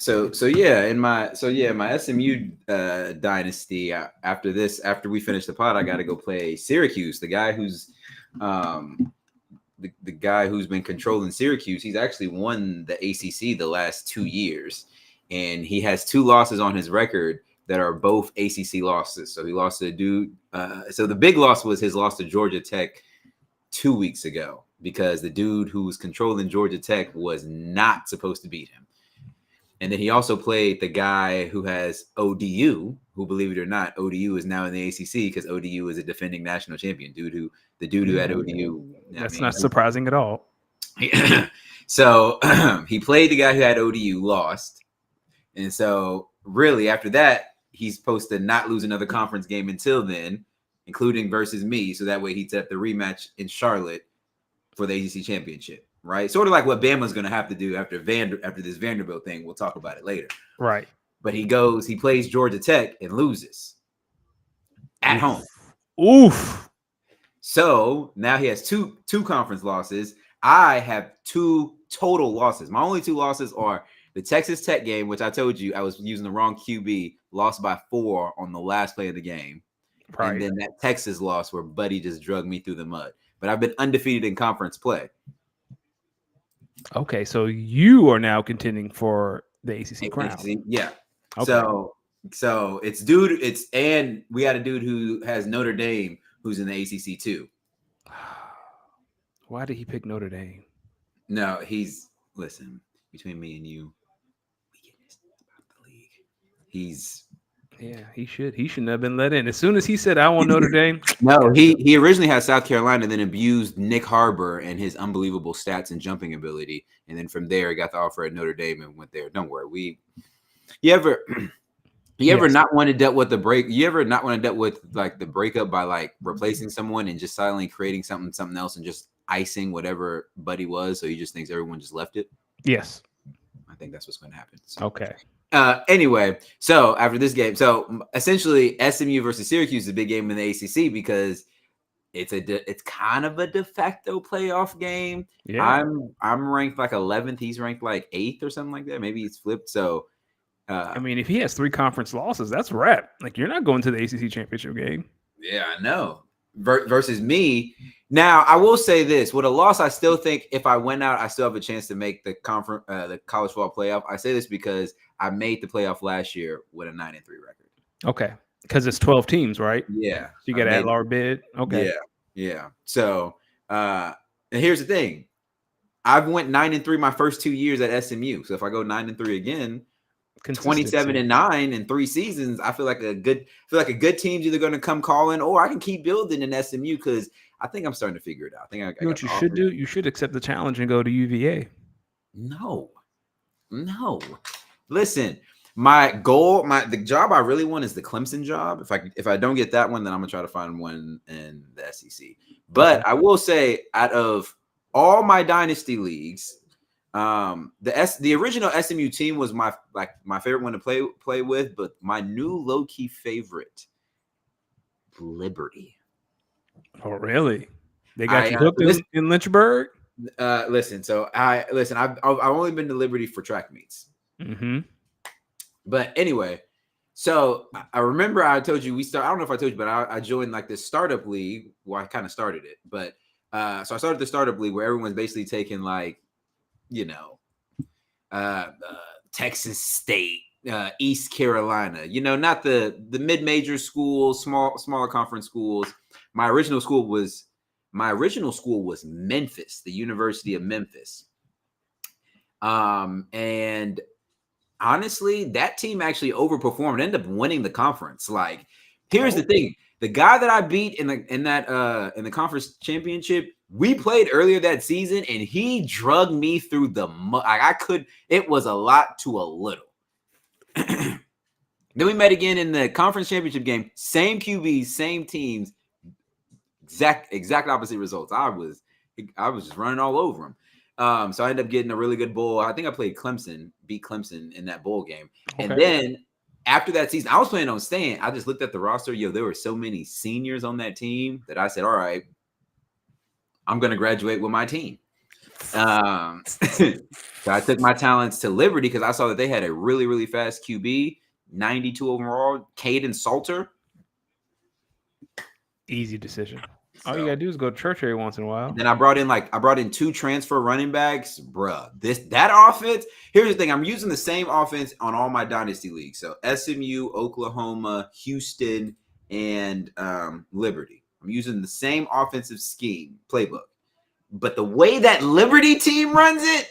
my SMU dynasty. After we finish the pod, I got to go play Syracuse. The guy who's the guy who's been controlling Syracuse. He's actually won the ACC the last 2 years, and he has 2 losses on his record that are both ACC losses. So he lost to a dude. So the big loss was his loss to Georgia Tech 2 weeks ago, because the dude who was controlling Georgia Tech was not supposed to beat him. And then he also played the guy who has ODU, who, believe it or not, ODU is now in the ACC because ODU is a defending national champion. The dude who had ODU. That's not surprising at all. So he played the guy who had ODU, lost. And so really after that, he's supposed to not lose another conference game until then, including versus me. So that way he'd set the rematch in Charlotte for the ACC championship. Right, sort of like what Bama's going to have to do after this Vanderbilt thing. We'll talk about it later. Right, but he plays Georgia Tech and loses at home. Oof. So now he has two conference losses. I have 2 total losses. My only 2 losses are the Texas Tech game, which I told you I was using the wrong QB, lost by 4 on the last play of the game, right. And then that Texas loss where Buddy just drug me through the mud. But I've been undefeated in conference play. Okay, so you are now contending for the ACC crown. Yeah. Okay. So and we got a dude who has Notre Dame who's in the ACC too. Why did he pick Notre Dame? No, listen, between me and you, we get this about the league. He shouldn't have been let in. As soon as he said, I want Notre Dame. No, he originally had South Carolina, then abused Nick Harbor and his unbelievable stats and jumping ability. And then from there, got the offer at Notre Dame and went there. Don't worry. You ever not want to deal with the break? You ever not want to deal with like the breakup by like replacing someone and just silently creating something else and just icing whatever Buddy was? So he just thinks everyone just left it. Yes. I think that's what's going to happen. So. Okay. Anyway, so after this game, so essentially SMU versus Syracuse is a big game in the ACC because it's kind of a de facto playoff game. Yeah. I'm ranked like 11th. He's ranked like 8th or something like that. Maybe it's flipped. So, I mean, if he has 3 conference losses, that's wrap. Like you're not going to the ACC championship game. Yeah, I know. Versus me. Now, I will say this: with a loss, I still think if I went out, I still have a chance to make the the college football playoff. I say this because I made the playoff last year with a 9-3 record. Okay, because it's 12 teams, right? Yeah, so you got to add our bid. Okay, yeah. So, and here's the thing: I've went 9-3 my first 2 years at SMU. So if I go 9-3 again, 27-9 in 3 seasons, I feel like a good team's either going to come calling, or I can keep building in SMU because I think I'm starting to figure it out. I think you know what you should do? You should accept the challenge and go to UVA. No. Listen, my goal, the job I really want is the Clemson job. If I don't get that one, then I'm gonna try to find one in the SEC. But I will say, out of all my dynasty leagues, the original SMU team was my favorite one to play with, but my new low-key favorite, Liberty. Oh, really? They got you hooked in Lynchburg? I've only been to Liberty for track meets. Mm-hmm. But anyway, so I remember I told you I don't know if I told you, but I joined like this startup league. Well, I kind of started it, but so I started the startup league where everyone's basically taking like, Texas State, East Carolina, not the mid-major schools, smaller conference schools. My original school was Memphis, the University of Memphis. And honestly, that team actually overperformed, ended up winning the conference. Like, here's the thing: the guy that I beat in the conference championship, we played earlier that season, and he drugged me through the mud. It was a lot to a little. Then we met again in the conference championship game. Same QBs, same teams, exact opposite results. I was just running all over him. So I ended up getting a really good bowl. I think I beat Clemson in that bowl game. Okay. And then after that season, I was planning on staying. I just looked at the roster. There were so many seniors on that team that I said, all right, I'm going to graduate with my team. So I took my talents to Liberty because I saw that they had a really, really fast QB, 92 overall, Caden Salter. Easy decision. All you So, gotta do is go to church every once in a while. then I brought in 2 transfer running backs, bruh. That offense. Here's the thing: I'm using the same offense on all my dynasty leagues. So SMU, Oklahoma, Houston, and Liberty. I'm using the same offensive scheme playbook. But the way that Liberty team runs it,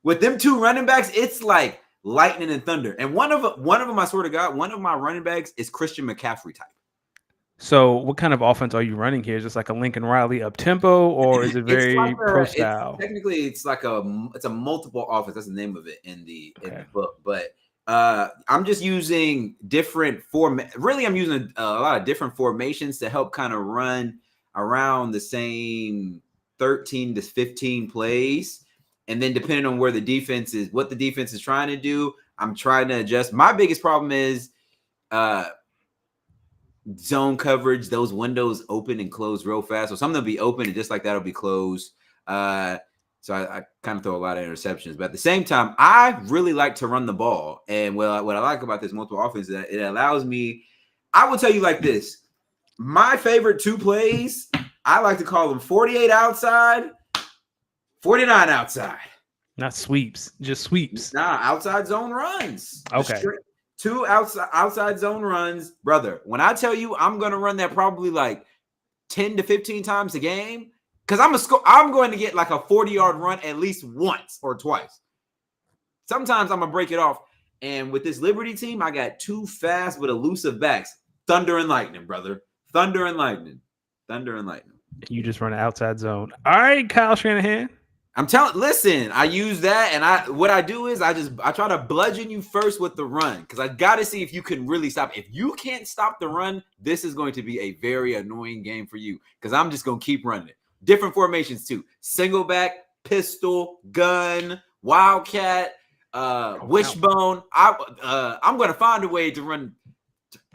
with them 2 running backs, it's like lightning and thunder. And one of them, I swear to God, one of my running backs is Christian McCaffrey type. So, what kind of offense are you running here? Is this like a Lincoln Riley up tempo, or is it very pro style? It's a multiple offense. That's the name of it in the book. But I'm just using different Really, I'm using a lot of different formations to help kind of run around the same 13 to 15 plays. And then depending on what the defense is trying to do, I'm trying to adjust. My biggest problem is zone coverage. Those windows open and close real fast. So some of them will be open and just like that'll be closed. So I kind of throw a lot of interceptions. But at the same time, I really like to run the ball. And what I like about this multiple offense is that it allows me, I will tell you like this. My favorite 2 plays, I like to call them 48 outside, 49 outside. Not sweeps, just sweeps. Nah, outside zone runs. Okay. 2 outside zone runs. Brother, when I tell you I'm going to run that probably like 10 to 15 times a game, because I'm going to get like a 40-yard run at least once or twice. Sometimes I'm going to break it off. And with this Liberty team, I got 2 fast but elusive backs. Thunder and lightning, brother. Thunder and lightning. Thunder and lightning. You just run an outside zone. All right, Kyle Shanahan. Listen, I use that, and what I do is I try to bludgeon you first with the run, because I got to see if you can really stop. If you can't stop the run, this is going to be a very annoying game for you, because I'm just going to keep running it. Different formations too. Single back, pistol, gun, wildcat, wishbone. I'm going to find a way to run.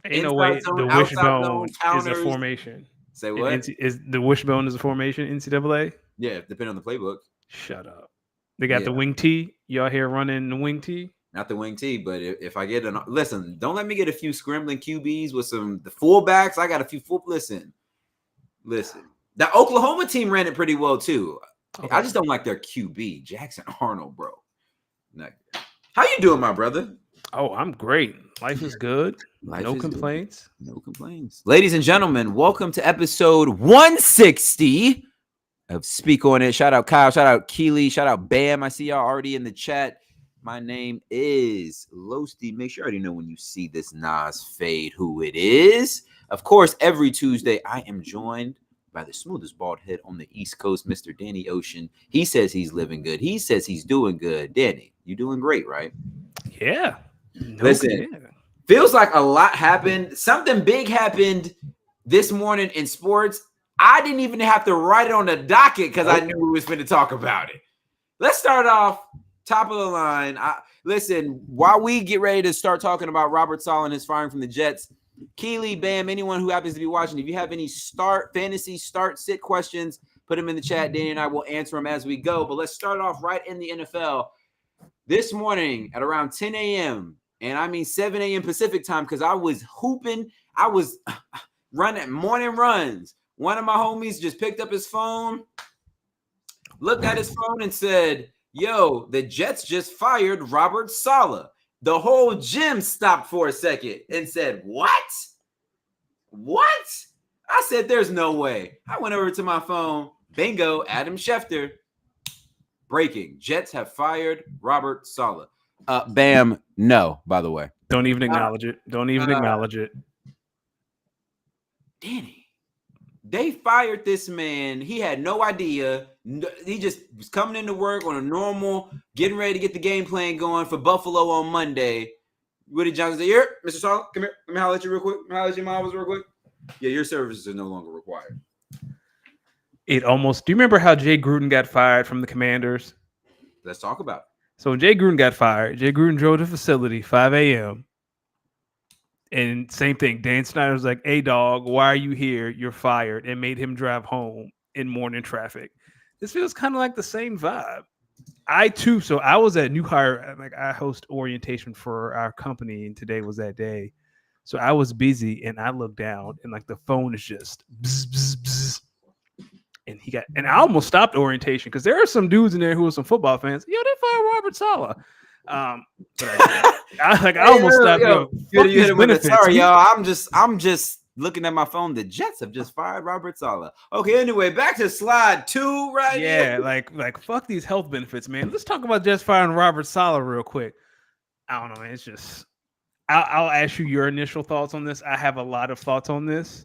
Ain't no way the wishbone is a formation. Say what? Is the wishbone is a formation NCAA? Yeah, depending on the playbook. Shut up. They got the wing tee. Y'all here running the wing tee? Not the wing tee, but if I get listen, don't let me get a few scrambling QBs with the fullbacks. I got a few listen. The Oklahoma team ran it pretty well too. Okay. I just don't like their QB, Jackson Arnold, bro. How you doing, my brother? Oh, I'm great. Life is good. No complaints. No complaints. Ladies and gentlemen, welcome to episode 160 of Speak On It. Shout out Kyle. Shout out Keely. Shout out Bam. I see y'all already in the chat. My name is Losty. Make sure you already know when you see this Nas fade who it is. Of course, every Tuesday, I am joined by the smoothest bald head on the East Coast, Mr. Danny Ocean. He says he's living good. He says he's doing good. Danny, you doing great, right? Yeah. Listen, feels like a lot happened. Something big happened this morning in sports. I didn't even have to write it on the docket because I knew we was going to talk about it. Let's start off top of the line. Listen, while we get ready to start talking about Robert Saleh and his firing from the Jets, Keely, Bam, anyone who happens to be watching, if you have any fantasy sit questions, put them in the chat. Danny and I will answer them as we go. But let's start off right in the NFL. This morning at around 10 a.m., and I mean 7 a.m. Pacific time, because I was hooping. I was running morning runs. One of my homies just picked up his phone, looked at his phone and said, yo, the Jets just fired Robert Saleh. The whole gym stopped for a second and said, what? What? I said, there's no way. I went over to my phone. Bingo, Adam Schefter. Breaking. Jets have fired Robert Saleh. Bam, no, by the way. Don't even acknowledge it. Don't even acknowledge it. Danny, they fired this man. He had no idea. He just was coming into work on a normal, getting ready to get the game plan going for Buffalo on Monday. Woody Johnson said, here, Mr. Saleh, come here. Let me holler at you real quick. Let me holler at your mom real quick. Yeah, your services are no longer required. Do you remember how Jay Gruden got fired from the Commanders? Let's talk about it. So when Jay Gruden got fired, Jay Gruden drove to the facility, 5 a.m. And same thing. Dan Snyder was like, hey, dog, why are you here? You're fired. And made him drive home in morning traffic. This feels kind of like the same vibe. So I was at New Hire, like I host orientation for our company, and today was that day. So I was busy, and I looked down, and like the phone is just bzz, bzz, bzz. And I almost stopped orientation because there are some dudes in there who are some football fans. Yo, they fired Robert Saleh. But I almost stopped. You hit him with it. Sorry, y'all. I'm just looking at my phone. The Jets have just fired Robert Saleh. Okay, anyway, back to slide 2 right here. Yeah, like fuck these health benefits, man. Let's talk about Jets firing Robert Saleh real quick. I don't know, man. It's just I'll ask you your initial thoughts on this. I have a lot of thoughts on this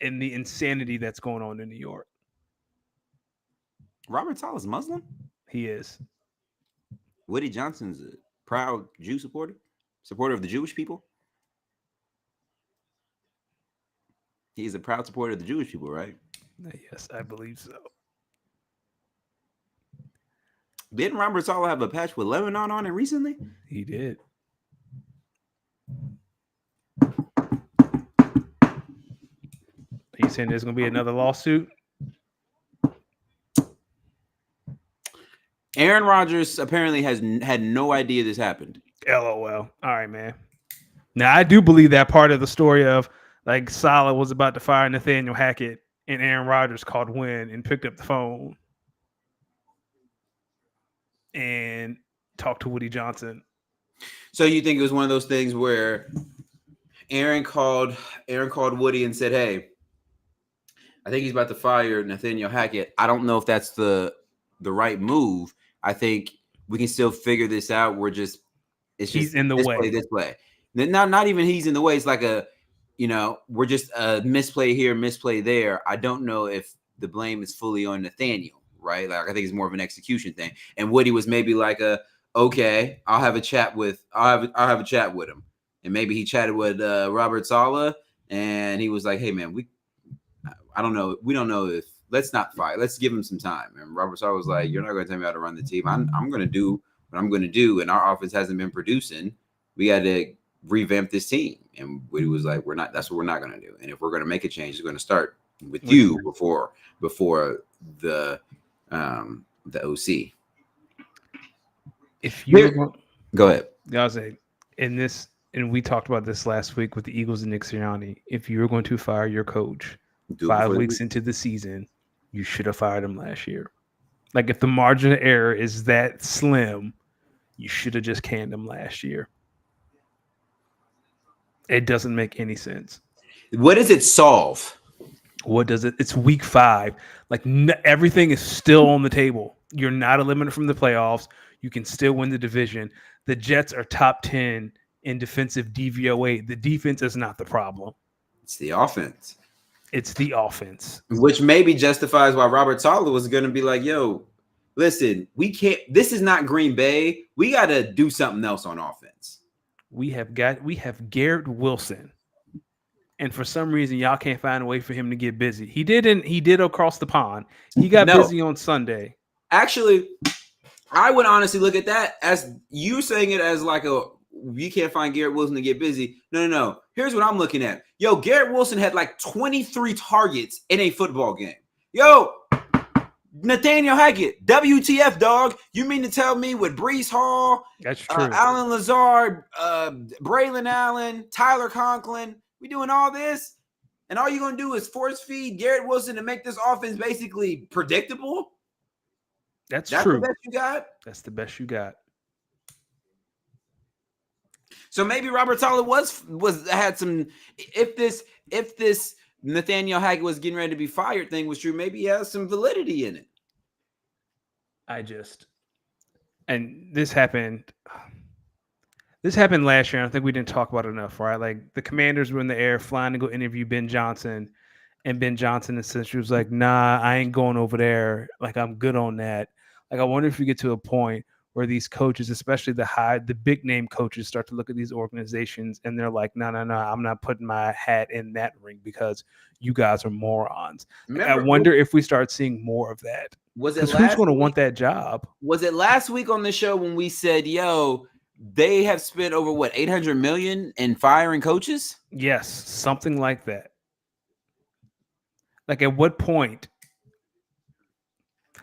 and the insanity that's going on in New York. Robert Saleh's Muslim? He is. Woody Johnson's a proud Jew supporter of the Jewish people. He's a proud supporter of the Jewish people, right? Yes, I believe so. Didn't Robert Saleh have a patch with Lebanon on it recently? He did. Are you saying there's going to be another lawsuit? Aaron Rodgers apparently had no idea this happened. LOL. All right, man. Now, I do believe that part of the story of like Saleh was about to fire Nathaniel Hackett and Aaron Rodgers called Wynn and picked up the phone and talked to Woody Johnson. So you think it was one of those things where Aaron called Woody and said, "Hey, I think he's about to fire Nathaniel Hackett. I don't know if that's the right move. I think we can still figure this out. He's in the way. This play. Not even he's in the way. It's like we're just a misplay here, misplay there. I don't know if the blame is fully on Nathaniel, right? Like I think it's more of an execution thing. And Woody was maybe like okay, I'll have a chat with him. And maybe he chatted with Robert Saleh, and he was like, "Hey man, I don't know. We don't know if let's not fight. Let's give him some time." And Robert Saleh was like, "You're not going to tell me how to run the team. I'm going to do what I'm going to do. And our offense hasn't been producing. We got to revamp this team." And Woody was like, "We're not. That's what we're not going to do. And if we're going to make a change, it's going to start with you before the OC." If you go ahead, I was saying and we talked about this last week with the Eagles and Nick Sirianni. If you're going to fire your coach 5 weeks into the season, you should have fired him last year. Like if the margin of error is that slim, you should have just canned him last year. It doesn't make any sense. What does it solve? What does it? It's week 5. Like everything is still on the table. You're not eliminated from the playoffs. You can still win the division. The Jets are top 10 in defensive DVOA. The defense is not the problem. It's the offense. It's the offense. Which maybe justifies why Robert Saleh was going to be like, "Yo, listen, we can't. This is not Green Bay. We got to do something else on offense." We have Garrett Wilson. And for some reason, y'all can't find a way for him to get busy. He did across the pond. He got busy on Sunday. Actually, I would honestly look at that as you saying it as like you can't find Garrett Wilson to get busy. No. Here's what I'm looking at. Yo, Garrett Wilson had like 23 targets in a football game. Yo, Nathaniel Hackett, WTF, dog. You mean to tell me with Breece Hall, that's true, Alan Lazard, Braylon Allen, Tyler Conklin, we doing all this? And all you're going to do is force feed Garrett Wilson to make this offense basically predictable? That's true. The best you got? That's the best you got. So maybe Robert Saleh had some. If this Nathaniel Hackett was getting ready to be fired thing was true, maybe he has some validity in it. And this happened last year. I think we didn't talk about it enough, right? Like the Commanders were in the air flying to go interview Ben Johnson, and Ben Johnson essentially was like, "Nah, I ain't going over there. Like I'm good on that." Like I wonder if we get to a point where these coaches, especially the big name coaches, start to look at these organizations and they're like, no, I'm not putting my hat in that ring because you guys are morons. I wonder if we start seeing more of that. Because who's going to want that job? Was it last week on the show when we said, yo, they have spent over $800 million in firing coaches? Yes, something like that. Like at what point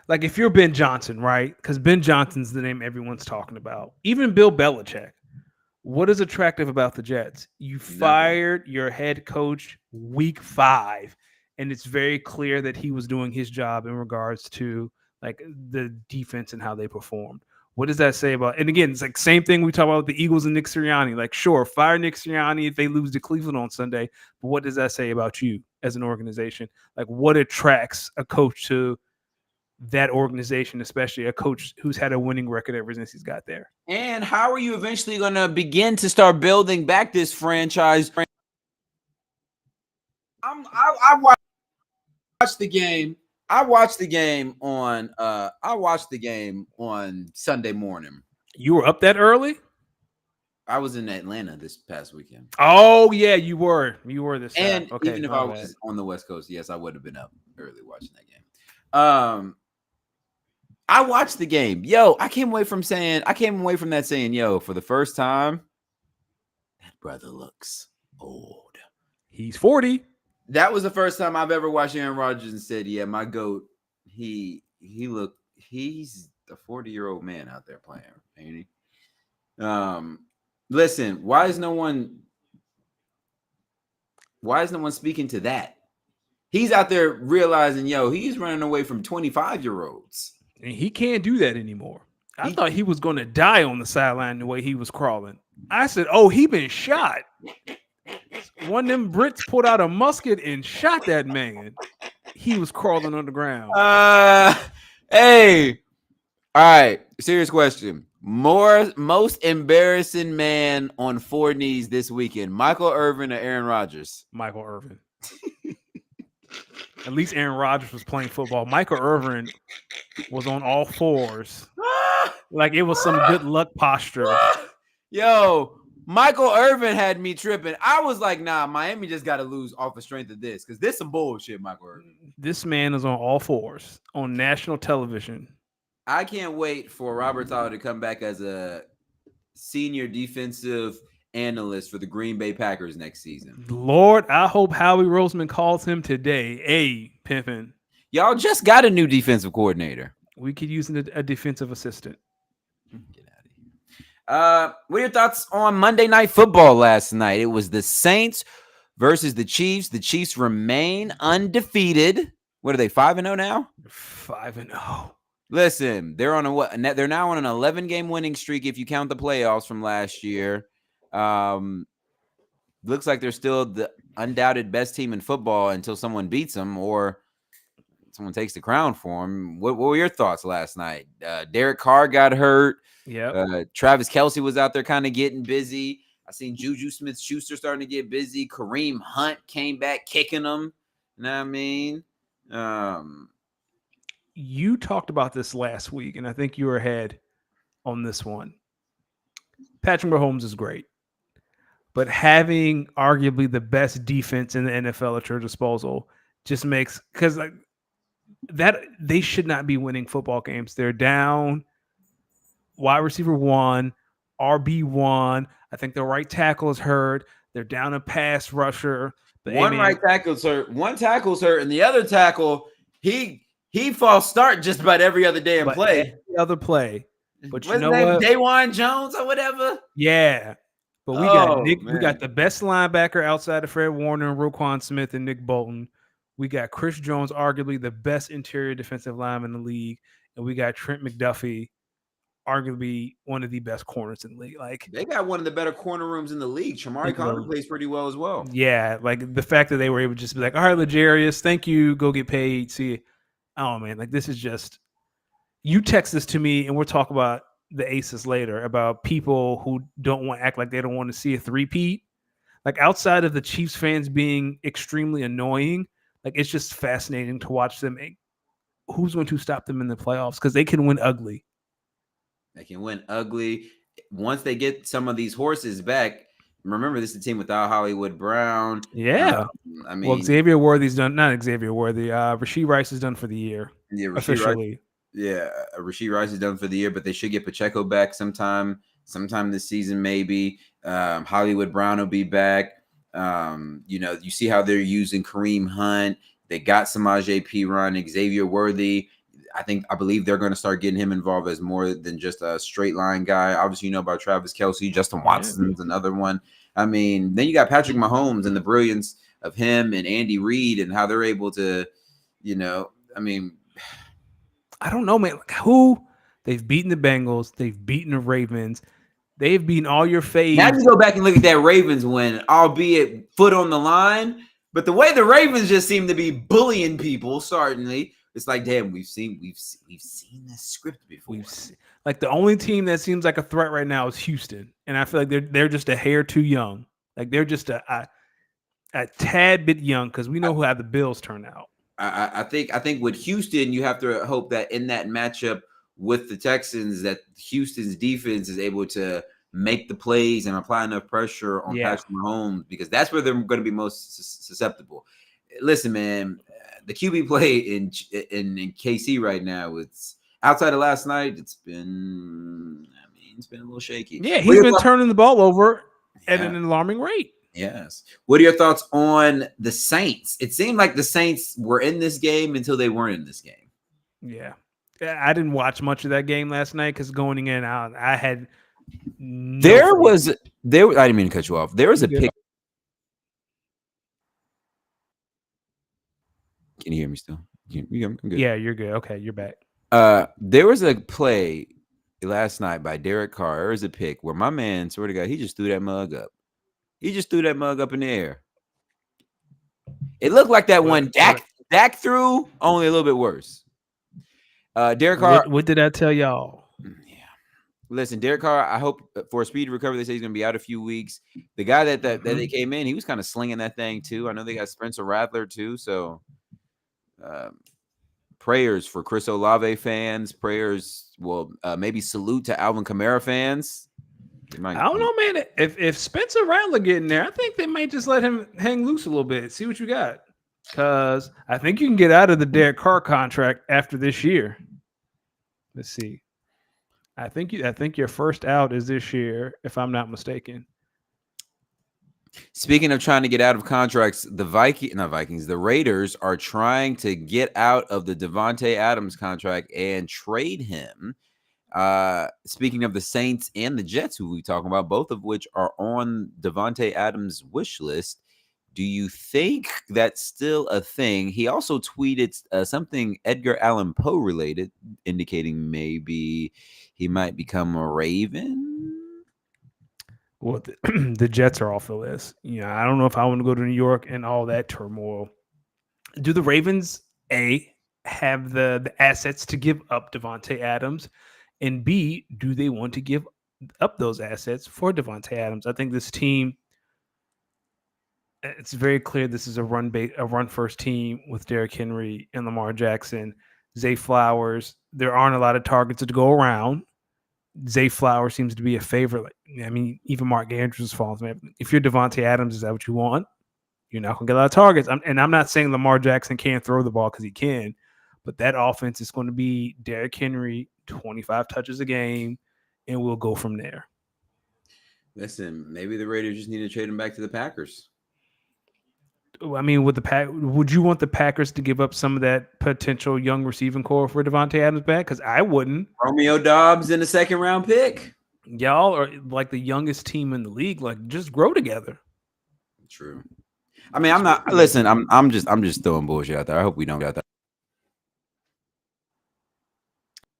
like if you're Ben Johnson, right? Because Ben Johnson's the name everyone's talking about. Even Bill Belichick. What is attractive about the Jets? You fired your head coach week 5, and it's very clear that he was doing his job in regards to like the defense and how they performed. What does that say about? And again, it's like same thing we talk about with the Eagles and Nick Sirianni. Like, sure, fire Nick Sirianni if they lose to Cleveland on Sunday, but what does that say about you as an organization? Like, what attracts a coach to that organization, especially a coach who's had a winning record ever since he's got there? And how are you eventually going to begin to start building back this franchise? I watched the game. I watched the game on Sunday morning. You were up that early? I was in Atlanta this past weekend. Oh yeah, you were. You were this. And okay, even if I was on the West Coast, yes, I would have been up early watching that game. I watched the game. Yo, I came away from that saying, yo, for the first time, that brother looks old. He's 40. That was the first time I've ever watched Aaron Rodgers and said, yeah, my GOAT, he's a 40-year-old man out there playing, ain't he? Listen, why is no one speaking to that? He's out there realizing, yo, he's running away from 25-year-olds. And he can't do that anymore. I thought he was going to die on the sideline the way he was crawling. I said, oh, he been shot. One of them Brits pulled out a musket and shot that man. He was crawling on the ground. Hey. All right. Serious question. Most embarrassing man on 4 knees this weekend, Michael Irvin or Aaron Rodgers? Michael Irvin. At least Aaron Rodgers was playing football. Michael Irvin was on all 4s. Like it was some good luck posture. Yo, Michael Irvin had me tripping. I was like, nah, Miami just got to lose off the strength of this because this some bullshit, Michael Irvin. This man is on all 4s on national television. I can't wait for Robert Saleh to come back as a senior defensive analyst for the Green Bay Packers next season. Lord, I hope Howie Roseman calls him today. Hey, Pimpin'. Y'all just got a new defensive coordinator. We could use a defensive assistant. Get out of here. What are your thoughts on Monday Night Football last night? It was the Saints versus the Chiefs. The Chiefs remain undefeated. What are they, 5-0 now? 5-0. Listen, they're on they're now on an 11-game winning streak if you count the playoffs from last year. Looks like they're still the undoubted best team in football until someone beats them or someone takes the crown for them. What were your thoughts last night? Derek Carr got hurt. Yeah. Travis Kelce was out there kind of getting busy. I seen Juju Smith-Schuster starting to get busy. Kareem Hunt came back kicking them. You know what I mean? You talked about this last week, and I think you were ahead on this one. Patrick Mahomes is great, but having arguably the best defense in the NFL at your disposal just makes because like that they should not be winning football games. They're down wide receiver 1, RB1. I think the right tackle is hurt. They're down a pass rusher. Right tackle's hurt. One tackle's hurt, and the other tackle he falls start just about every other day and play. Every other play. But you know what? Dawan Jones or whatever. Yeah. But we got Nick. Man. We got the best linebacker outside of Fred Warner and Roquan Smith and Nick Bolton. We got Chris Jones, arguably the best interior defensive lineman in the league, and we got Trent McDuffie, arguably one of the best corners in the league. Like they got one of the better corner rooms in the league. Shamari Conner plays pretty well as well. Yeah, like the fact that they were able to just be like, all right, L'Jarius, thank you, go get paid. See, oh man, like this is just. You text this to me, and we'll talk about the aces later about people who don't want to act like they don't want to see a three-peat. Like outside of the Chiefs fans being extremely annoying, like it's just fascinating to watch them. Who's going to stop them in the playoffs? Because they can win ugly. They can win ugly. Once they get some of these horses back, remember this is a team without Hollywood Brown. Yeah. Xavier Worthy's done. Not Xavier Worthy. Rasheed Rice is done for the year. Yeah, officially. Rasheed Rice is done for the year, but they should get Pacheco back sometime this season, maybe. Hollywood Brown will be back. You see how they're using Kareem Hunt. They got Samaje Perine, Xavier Worthy. I believe they're going to start getting him involved as more than just a straight line guy. Obviously, you know about Travis Kelce, Justin Watson's another one. I mean, then you got Patrick Mahomes and the brilliance of him and Andy Reid and how they're able to, I mean, I don't know, man. Who they've beaten the Bengals, they've beaten the Ravens, they've beaten all your faves. Now you go back and look at that Ravens win, albeit foot on the line. But the way the Ravens just seem to be bullying people, certainly, it's like, damn, we've seen this script before. Like the only team that seems like a threat right now is Houston, and I feel like they're just a hair too young. Like they're just a tad bit young because we know how the Bills turn out. I think with Houston, you have to hope that in that matchup with the Texans, that Houston's defense is able to make the plays and apply enough pressure on Patrick Mahomes, because that's where they're going to be most susceptible. Listen, man, the QB play in KC right now, it's outside of last night. It's been a little shaky. Yeah, he's been turning the ball over at an alarming rate. Yes. What are your thoughts on the Saints? It seemed like the Saints were in this game until they weren't in this game. Yeah. I didn't watch much of that game last night because going in and out, I had I didn't mean to cut you off. There was a pick. Can you hear me still? I'm good. Yeah, you're good. Okay, you're back. There was a play last night by Derek Carr. There was a pick where my man, swear to God, he just threw that mug up. He just threw that mug up in the air. It looked like that one Dak threw, only a little bit worse. Derek Carr. What did I tell y'all? Yeah. Listen, Derek Carr, I hope for a speedy recovery. They say he's going to be out a few weeks. The guy that they came in, he was kind of slinging that thing too. I know they got Spencer Rattler too. So prayers for Chris Olave fans. Prayers, maybe salute to Alvin Kamara fans. I don't know, man. If Spencer Rattler get in there, I think they might just let him hang loose a little bit. See what you got. Because I think you can get out of the Derek Carr contract after this year. Let's see. I think your first out is this year, if I'm not mistaken. Speaking of trying to get out of contracts, the Raiders are trying to get out of the Devontae Adams contract and trade him. Speaking of the Saints and the Jets, who we talking about, both of which are on Devontae Adams' wish list, do you think that's still a thing? He also tweeted something Edgar Allan Poe related, indicating maybe he might become a Raven. Well, the Jets are off the list. I don't know if I want to go to New York and all that turmoil. Do the Ravens have the assets to give up Devontae Adams? And B, do they want to give up those assets for Devontae Adams? I think this team, it's very clear this is a run first team with Derrick Henry and Lamar Jackson, Zay Flowers. There aren't a lot of targets to go around. Zay Flowers seems to be a favorite. Even Mark Andrews falls. If you're Devontae Adams, is that what you want? You're not going to get a lot of targets. I'm not saying Lamar Jackson can't throw the ball because he can, but that offense is going to be Derrick Henry, 25 touches a game, and we'll go from there. Listen, maybe the Raiders just need to trade him back to the Packers. Would you want the Packers to give up some of that potential young receiving core for Devontae Adams back? Because I wouldn't. Romeo Doubs in the second round pick. Y'all are like the youngest team in the league. Like, just grow together. True. I'm not. Listen, I'm just throwing bullshit out there. I hope we don't got that.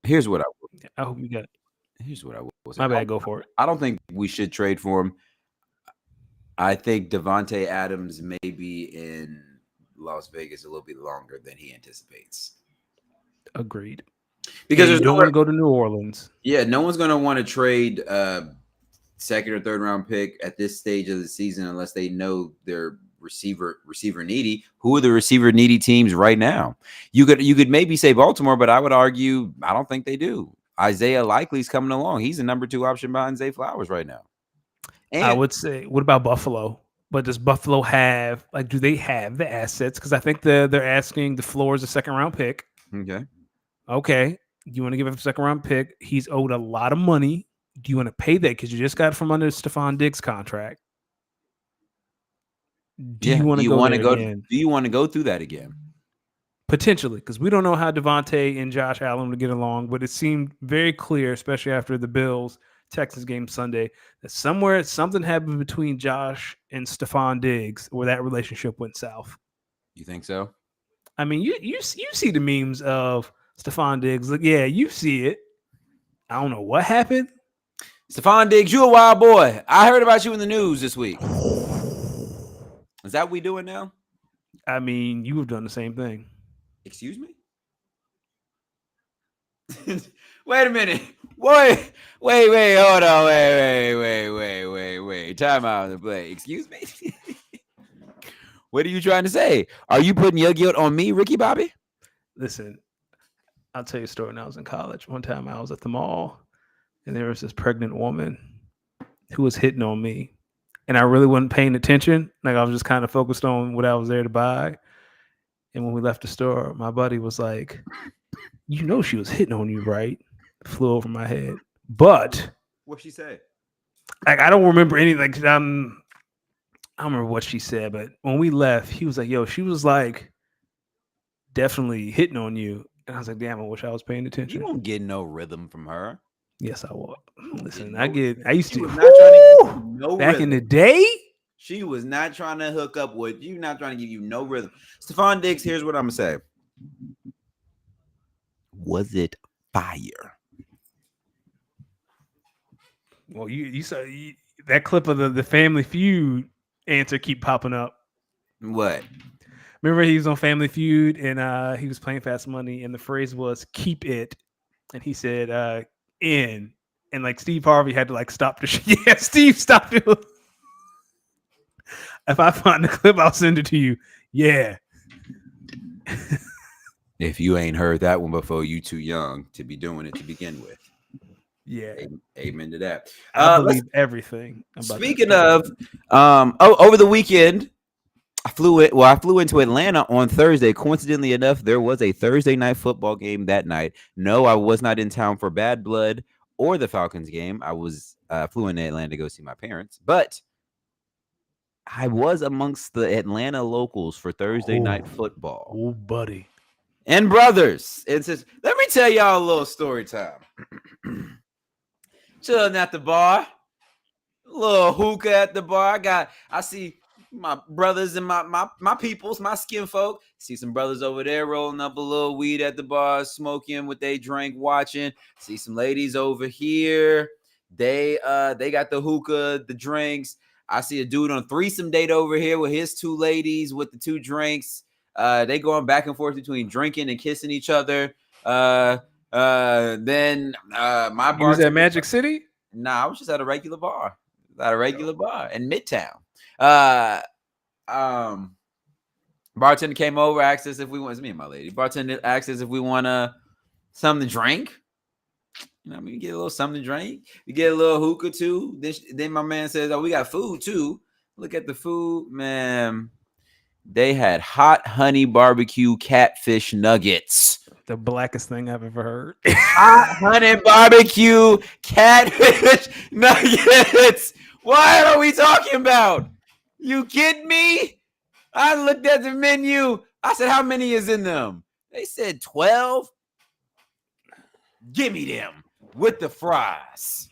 Here's what I would. I hope you got it. Here's what I would say. My bad. Go for it. I don't think we should trade for him. I think Devontae Adams may be in Las Vegas a little bit longer than he anticipates. Agreed. Because there's don't want to go to New Orleans. Yeah, no one's going to want to trade second or third round pick at this stage of the season unless they know they're receiver needy. Who are the receiver needy teams right now? You could maybe say Baltimore, but I would argue I don't think they do. Isaiah Likely's coming along. He's the number 2 option behind Zay Flowers right now. And I would say, what about Buffalo? But does Buffalo have, do they have the assets? Because I think they're asking the floor is a second round pick. Okay. You want to give him a second round pick? He's owed a lot of money. Do you want to pay that? Because you just got it from under Stephon Diggs' contract. Do you want to go through that again? Potentially, because we don't know how Devontae and Josh Allen would get along, but it seemed very clear, especially after the Bills Texas game Sunday, that somewhere something happened between Josh and Stephon Diggs where that relationship went south. You think so? I mean, you see the memes of Stephon Diggs. Like, yeah, you see it. I don't know what happened. Stephon Diggs, you a wild boy. I heard about you in the news this week. Is that what we doing now? I mean, you have done the same thing. Excuse me? Wait a minute. Wait, hold on. Wait. Time out on the play. Excuse me? What are you trying to say? Are you putting your guilt on me, Ricky Bobby? Listen, I'll tell you a story when I was in college. One time I was at the mall and there was this pregnant woman who was hitting on me. And I really wasn't paying attention. Like I was just kind of focused on what I was there to buy. And when we left the store, my buddy was like, you know she was hitting on you, right? It flew over my head. But what'd she say? Like I don't remember anything. Like I don't remember what she said, but when we left, he was like, yo, she was like definitely hitting on you. And I was like, damn, I wish I was paying attention. You don't get no rhythm from her. Yes, I will. Listen, I used to. Back in the day, she was not trying to hook up with you, not trying to give you no rhythm. Stephon Diggs, here's what I'm gonna say. Was it fire? Well, you saw that clip of the Family Feud answer keep popping up. What? Remember he was on Family Feud and he was playing Fast Money and the phrase was "keep it," and he said "in," and like Steve Harvey had to like stop the show. Yeah, Steve stopped it. If I find the clip, I'll send it to you. Yeah. If you ain't heard that one before, you too young to be doing it to begin with. Yeah. Amen to that. I believe everything. Speaking of, over the weekend, I flew into Atlanta on Thursday. Coincidentally enough, there was a Thursday night football game that night. No, I was not in town for Bad Blood or the Falcons game. I flew into Atlanta to go see my parents, but I was amongst the Atlanta locals for Thursday night football. Oh, buddy. And brothers, let me tell y'all a little story time. Chilling at the bar, a little hookah at the bar. I see my brothers and my peoples, my skin folk. See some brothers over there rolling up a little weed at the bar, smoking what they drank, watching. See some ladies over here. They got the hookah, the drinks. I see a dude on a threesome date over here with his two ladies with the two drinks. They going back and forth between drinking and kissing each other. Then my bar. You was at Magic City? Nah, I was just at a regular bar. In Midtown. Bartender came over, asked us if we want. It's me and my lady. Bartender asked us if we want something to drink. You know what I mean? You get a little something to drink. You get a little hookah too. Then my man says, "Oh, we got food too." Look at the food, man. They had hot honey barbecue catfish nuggets. The blackest thing I've ever heard. Hot honey barbecue catfish nuggets. What are we talking about? You kidding me? I looked at the menu. I said, how many is in them? They said 12. Give me them with the fries.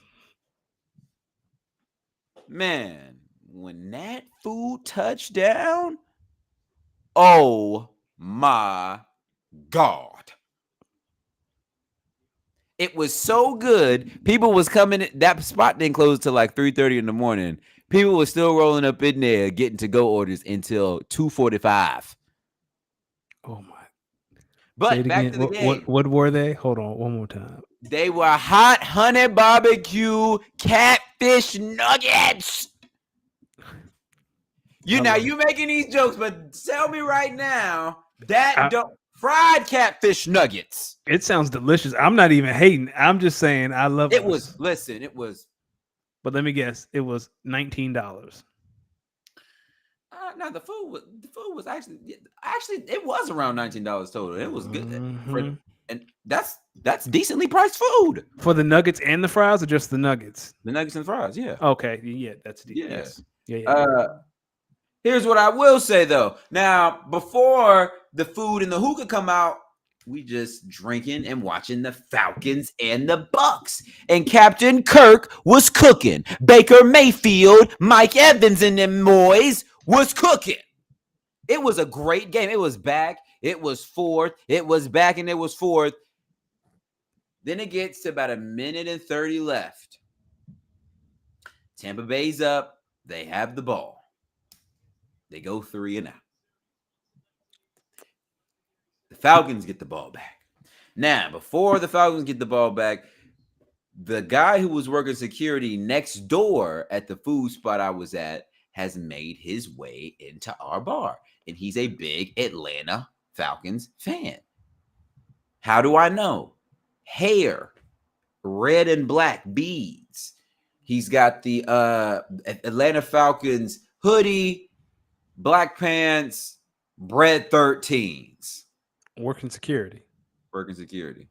Man, when that food touched down, oh my God. It was so good. People was coming. That spot didn't close till like 3:30 in the morning. People were still rolling up in there, getting to-go orders until 2:45. Oh my! But back to the game. What were they? Hold on, one more time. They were hot honey barbecue catfish nuggets. You making these jokes, but tell me right now fried catfish nuggets. It sounds delicious. I'm not even hating. I'm just saying I love it. It was. But let me guess, it was $19. No, the food was actually it was around $19 total. It was good, and that's decently priced food for the nuggets and the fries, or just the nuggets. The nuggets and fries, yeah. Okay, yeah, that's yeah. Yeah. Here's what I will say though. Now, before the food and the hookah come out, we just drinking and watching the Falcons and the Bucks. And Captain Kirk was cooking. Baker Mayfield, Mike Evans, and them boys was cooking. It was a great game. It was back. It was forth. It was back, and it was forth. Then it gets to about 1:30 left. Tampa Bay's up. They have the ball. They go 3-0. The Falcons get the ball back. Now, before the Falcons get the ball back, the guy who was working security next door at the food spot I was at has made his way into our bar. And he's a big Atlanta Falcons fan. How do I know? Hair, red and black beads. He's got the Atlanta Falcons hoodie, black pants, bread 13s. Working security. Working security.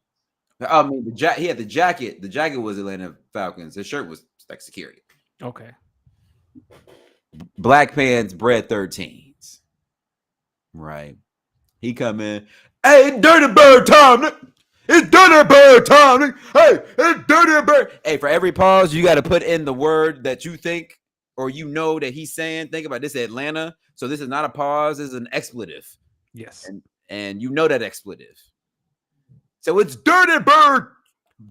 I mean, he had the jacket. The jacket was Atlanta Falcons. His shirt was like security. Okay. Black pants, bread 13s. Right. He come in. Hey, dirty bird time. It's dirty bird time. Hey, it's dirty bird. Hey, for every pause, you got to put in the word that you think or you know that he's saying. Think about this, Atlanta. So this is not a pause. This is an expletive. Yes. And you know that expletive. So it's dirty bird.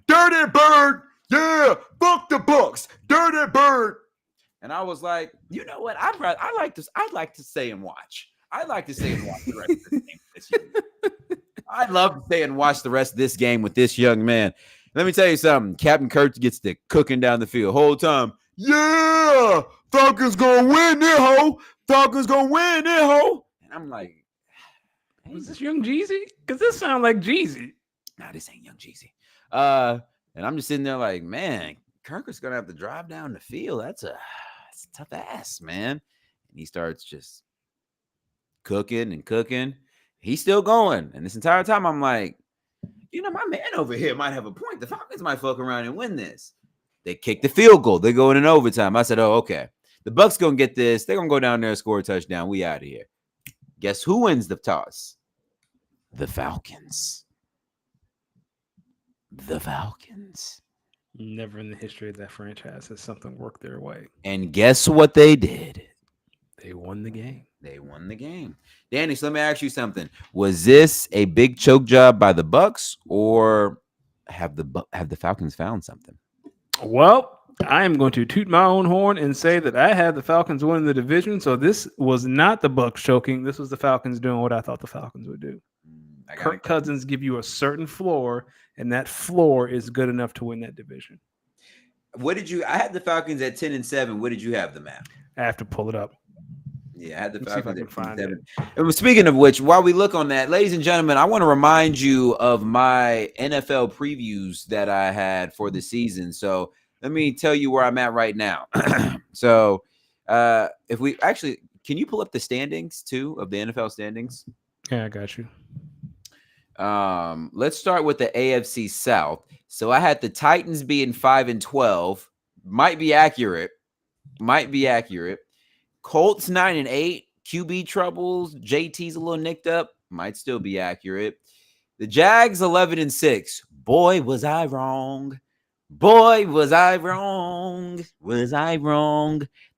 Dirty bird. Yeah. Fuck the Bucks. Dirty bird. And I was like, you know what? I'd like to stay and watch. I'd like to stay and watch the rest of this game with this young man. I'd love to stay and watch the rest of this game with this young man. Let me tell you something. Captain Kirk gets the cooking down the field whole time. Yeah, Falcons gonna win this hoe. Falcons gonna win this hoe. And I'm like, hey, was this Young Jeezy? Because this sounds like Jeezy. Nah, this ain't Young Jeezy. And I'm just sitting there like, man, Kirk is gonna have to drive down the field. That's a tough ass, man. And he starts just cooking and cooking. He's still going. And this entire time, I'm like, you know, my man over here might have a point. The Falcons might fuck around and win this. They kick the field goal. They're going in overtime. I said, oh, okay. The Bucks going to get this. They're going to go down there and score a touchdown. We out of here. Guess who wins the toss? The Falcons. The Falcons. Never in the history of that franchise has something worked their way. And guess what they did? They won the game. They won the game. Danny, so let me ask you something. Was this a big choke job by the Bucks, or have the Falcons found something? Well, I am going to toot my own horn and say that I had the Falcons winning the division. So this was not the Bucks choking. This was the Falcons doing what I thought the Falcons would do. Kirk Cousins give you a certain floor, and that floor is good enough to win that division. I had the Falcons at 10-7. What did you have them at? I have to pull it up. Yeah, I had the Falcons at 10-7. And speaking of which, while we look on that, ladies and gentlemen, I want to remind you of my NFL previews that I had for the season. So let me tell you where I'm at right now. So if we actually, can you pull up the standings too of the NFL standings? Yeah, I got you. Let's start with the AFC South. So I had the Titans being 5-12. Might be accurate. Colts 9-8. QB troubles. JT's a little nicked up. Might still be accurate. The Jags 11-6. Boy, was I wrong. Was I wrong?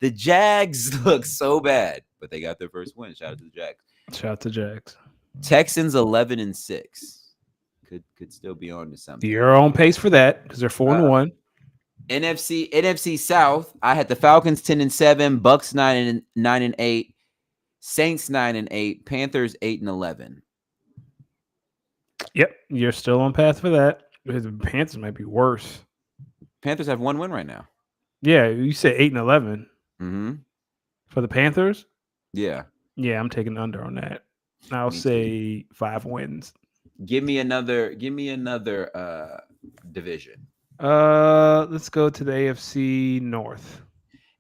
The Jags look so bad, but they got their first win. Shout out to the Jags. Shout out to Jags. Texans 11-6. Could still be on to something. You're on pace for that because they're 4-1. NFC South. I had the Falcons 10-7, Bucks 9-8, Saints 9-8, Panthers 8-11. Yep, you're still on path for that. The Panthers might be worse. Panthers have one win right now. Yeah, you said 8-11. Mm-hmm. For the Panthers? Yeah. Yeah, I'm taking under on that. I'll say 5 wins. Give me another division. Let's go to the AFC North.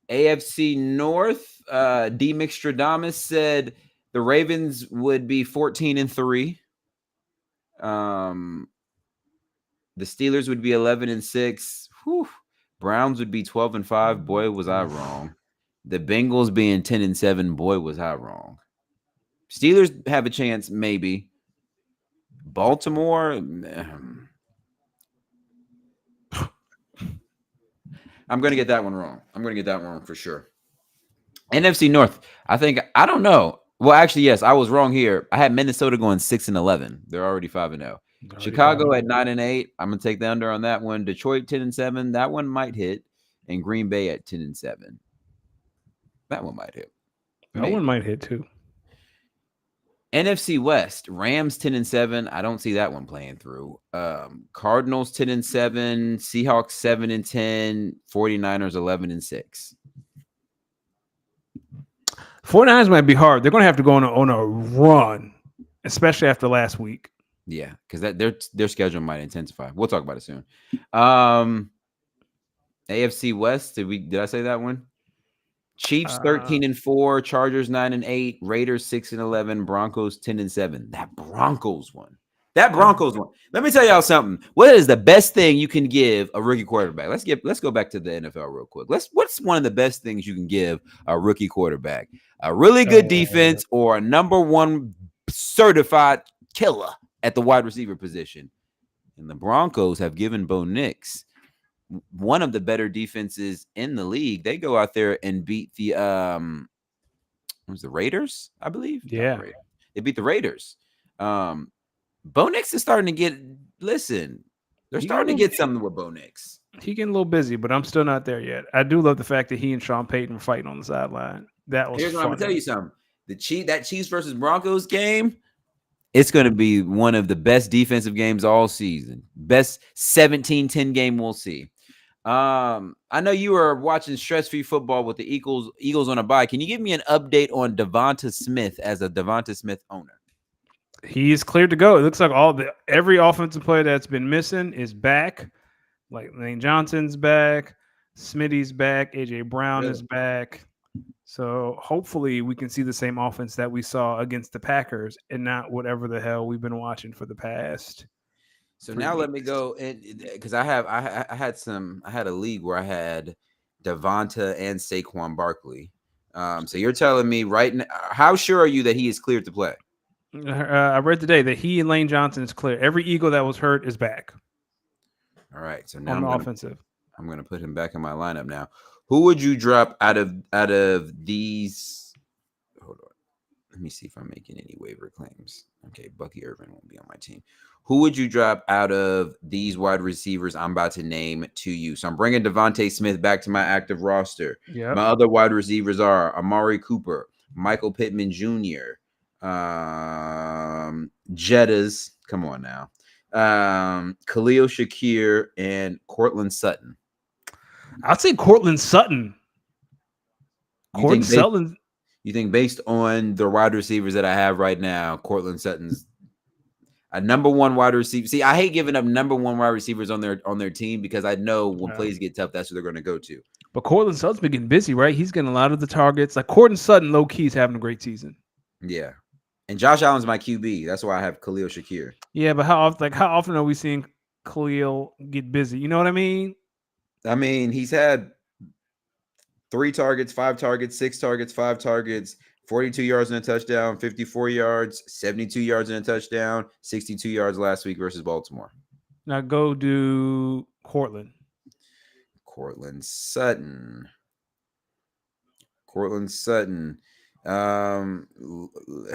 AFC North, D. Mixtradamus said the Ravens would be 14-3. The Steelers would be 11-6. Whew. Browns would be 12-5. Boy, was I wrong. The Bengals being 10-7, boy, was I wrong. Steelers have a chance, maybe. Baltimore, I'm going to get that one wrong. I'm going to get that one wrong for sure. NFC North, I don't know. Well, actually, yes, I was wrong here. I had Minnesota going 6-11. They're already 5-0. Chicago at 9-8. I'm going to take the under on that one. Detroit 10-7. That one might hit. And Green Bay at 10-7. That one might hit. That one might hit too. NFC West, Rams 10-7. I don't see that one playing through. Cardinals 10-7, Seahawks 7-10, 49ers 11-6. 49ers might be hard. They're going to have to go on a run, especially after last week. Yeah, because their schedule might intensify. We'll talk about it soon. AFC West, did I say that one? Chiefs 13-4, Chargers 9-8, Raiders 6-11, Broncos 10-7. That Broncos one. Let me tell y'all something. What is the best thing you can give a rookie quarterback? Let's go back to the NFL real quick. What's one of the best things you can give a rookie quarterback? A really good defense or a number one certified killer at the wide receiver position. And the Broncos have given Bo Nix one of the better defenses in the league. They go out there and beat the Raiders, I believe. Yeah, they beat the Raiders. Bo Nix is starting to get. Listen, they're starting to get something with Bo Nix. He getting a little busy, but I'm still not there yet. I do love the fact that he and Sean Payton were fighting on the sideline. That was. Here's what I'm gonna tell you something. That Chiefs versus Broncos game. It's going to be one of the best defensive games all season. Best 17-10 game we'll see. I know you were watching stress-free football with the Eagles on a bye. Can you give me an update on Devonta Smith as a Devonta Smith owner? He is cleared to go. It looks like every offensive player that's been missing is back. Like Lane Johnson's back, Smitty's back, AJ Brown is back. So hopefully we can see the same offense that we saw against the Packers and not whatever the hell we've been watching for the past. So now let me go, because I had a league where I had Devonta and Saquon Barkley. So you're telling me right now, how sure are you that he is cleared to play? I read today that he and Lane Johnson is clear. Every Eagle that was hurt is back. All right, so now offensive. I'm going to put him back in my lineup now. Who would you drop out of these? Hold on. Let me see if I'm making any waiver claims. Okay, Bucky Irvin won't be on my team. Who would you drop out of these wide receivers I'm about to name to you? So I'm bringing Devontae Smith back to my active roster. Yep. My other wide receivers are Amari Cooper, Michael Pittman Jr., Jettas. Come on now. Khalil Shakir and Cortland Sutton. I'd say Cortland Sutton. You think based on the wide receivers that I have right now, Cortland Sutton's a number one wide receiver? See, I hate giving up number one wide receivers on their team because I know when plays get tough, that's who they're going to go to. But Cortland Sutton's been getting busy, right? He's getting a lot of the targets. Like Cortland Sutton, low key, is having a great season. Yeah, and Josh Allen's my QB. That's why I have Khalil Shakir. Yeah, but how often are we seeing Khalil get busy? You know what I mean? I mean, he's had 3 targets, 5 targets, 6 targets, 5 targets, 42 yards and a touchdown, 54 yards, 72 yards and a touchdown, 62 yards last week versus Baltimore. Now go do Cortland Sutton.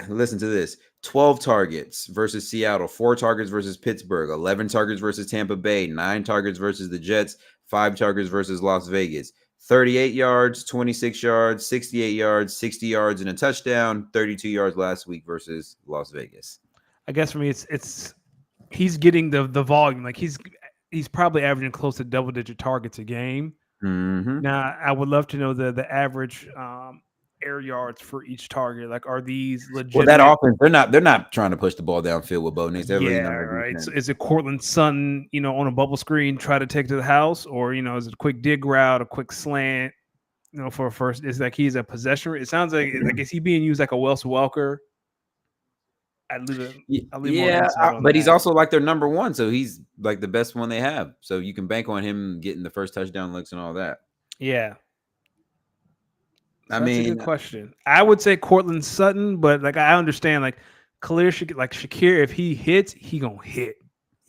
Listen to this. 12 targets versus Seattle, 4 targets versus Pittsburgh, 11 targets versus Tampa Bay, 9 targets versus the Jets, 5 targets versus Las Vegas. 38 yards, 26 yards, 68 yards, 60 yards, and a touchdown. 32 yards last week versus Las Vegas. I guess for me, it's he's getting the volume. Like he's probably averaging close to double-digit targets a game. Mm-hmm. Now, I would love to know the average air yards for each target. Like, are these legit? Well, that offense, they're not trying to push the ball downfield with Bo Nix. Right. So is it Cortland Sutton, on a bubble screen, try to take to the house, or is it a quick dig route, a quick slant, for a first? Is like he's a possession. It sounds like is he being used like a Wes Welker? But he's also like their number one, so he's like the best one they have. So you can bank on him getting the first touchdown looks and all that. Yeah. I That's a good mean, question. I would say Cortland Sutton, but like I understand, like Khalil, like Shakir, if he hits, he gonna hit.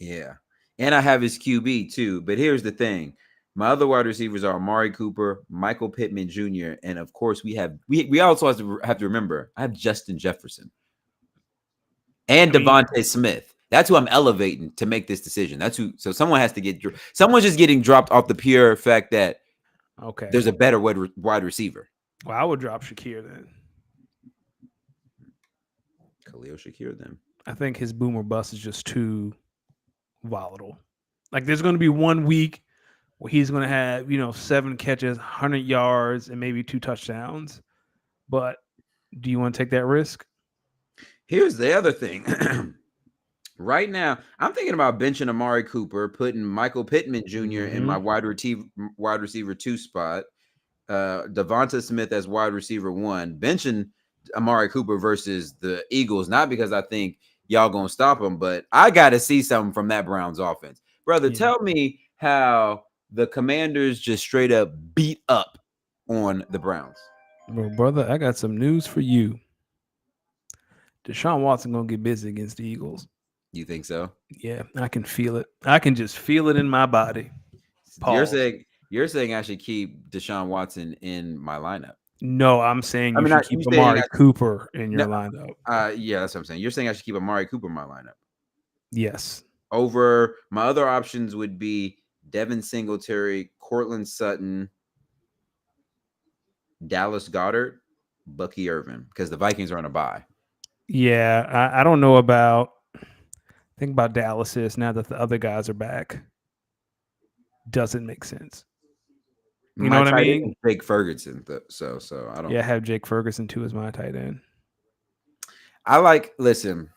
yeah. And I have his QB too. But here's the thing. My other wide receivers are Amari Cooper, Michael Pittman Jr., and of course we also have to remember I have Justin Jefferson and I mean, Devontae Smith. That's who I'm elevating to make this decision. That's who. So someone has to get. Someone's just getting dropped off the pure fact that okay. there's a better wide receiver. Well, I would drop Shakir then. Khalil Shakir then. I think his boomer bust is just too volatile. Like there's going to be 1 week where he's going to have 7 catches, 100 yards, and maybe 2 touchdowns. But do you want to take that risk? Here's the other thing. Right now, I'm thinking about benching Amari Cooper, putting Michael Pittman junior in my wide receiver 2 spot, Devonta Smith as wide receiver 1, benching Amari Cooper versus the Eagles, not because I think y'all gonna stop him, but I got to see something from that Browns offense. Brother, tell me how the Commanders just straight up beat up on the Browns. Well, brother, I got some news for you. Deshaun Watson gonna get busy against the Eagles. You think so? Yeah, I can feel it. I can just feel it in my body. Pause. You're saying I should keep Deshaun Watson in my lineup. No, I'm saying you should keep Amari Cooper in your lineup. Yeah, that's what I'm saying. You're saying I should keep Amari Cooper in my lineup. Yes. Over my other options would be Devin Singletary, Cortland Sutton, Dallas Goedert, Bucky Irvin, because the Vikings are on a bye. Yeah, I don't know about. Think about Dallas is now that the other guys are back. Doesn't make sense. You know what I mean? Jake Ferguson, so I don't. Yeah, I have Jake Ferguson too as my tight end. Listen.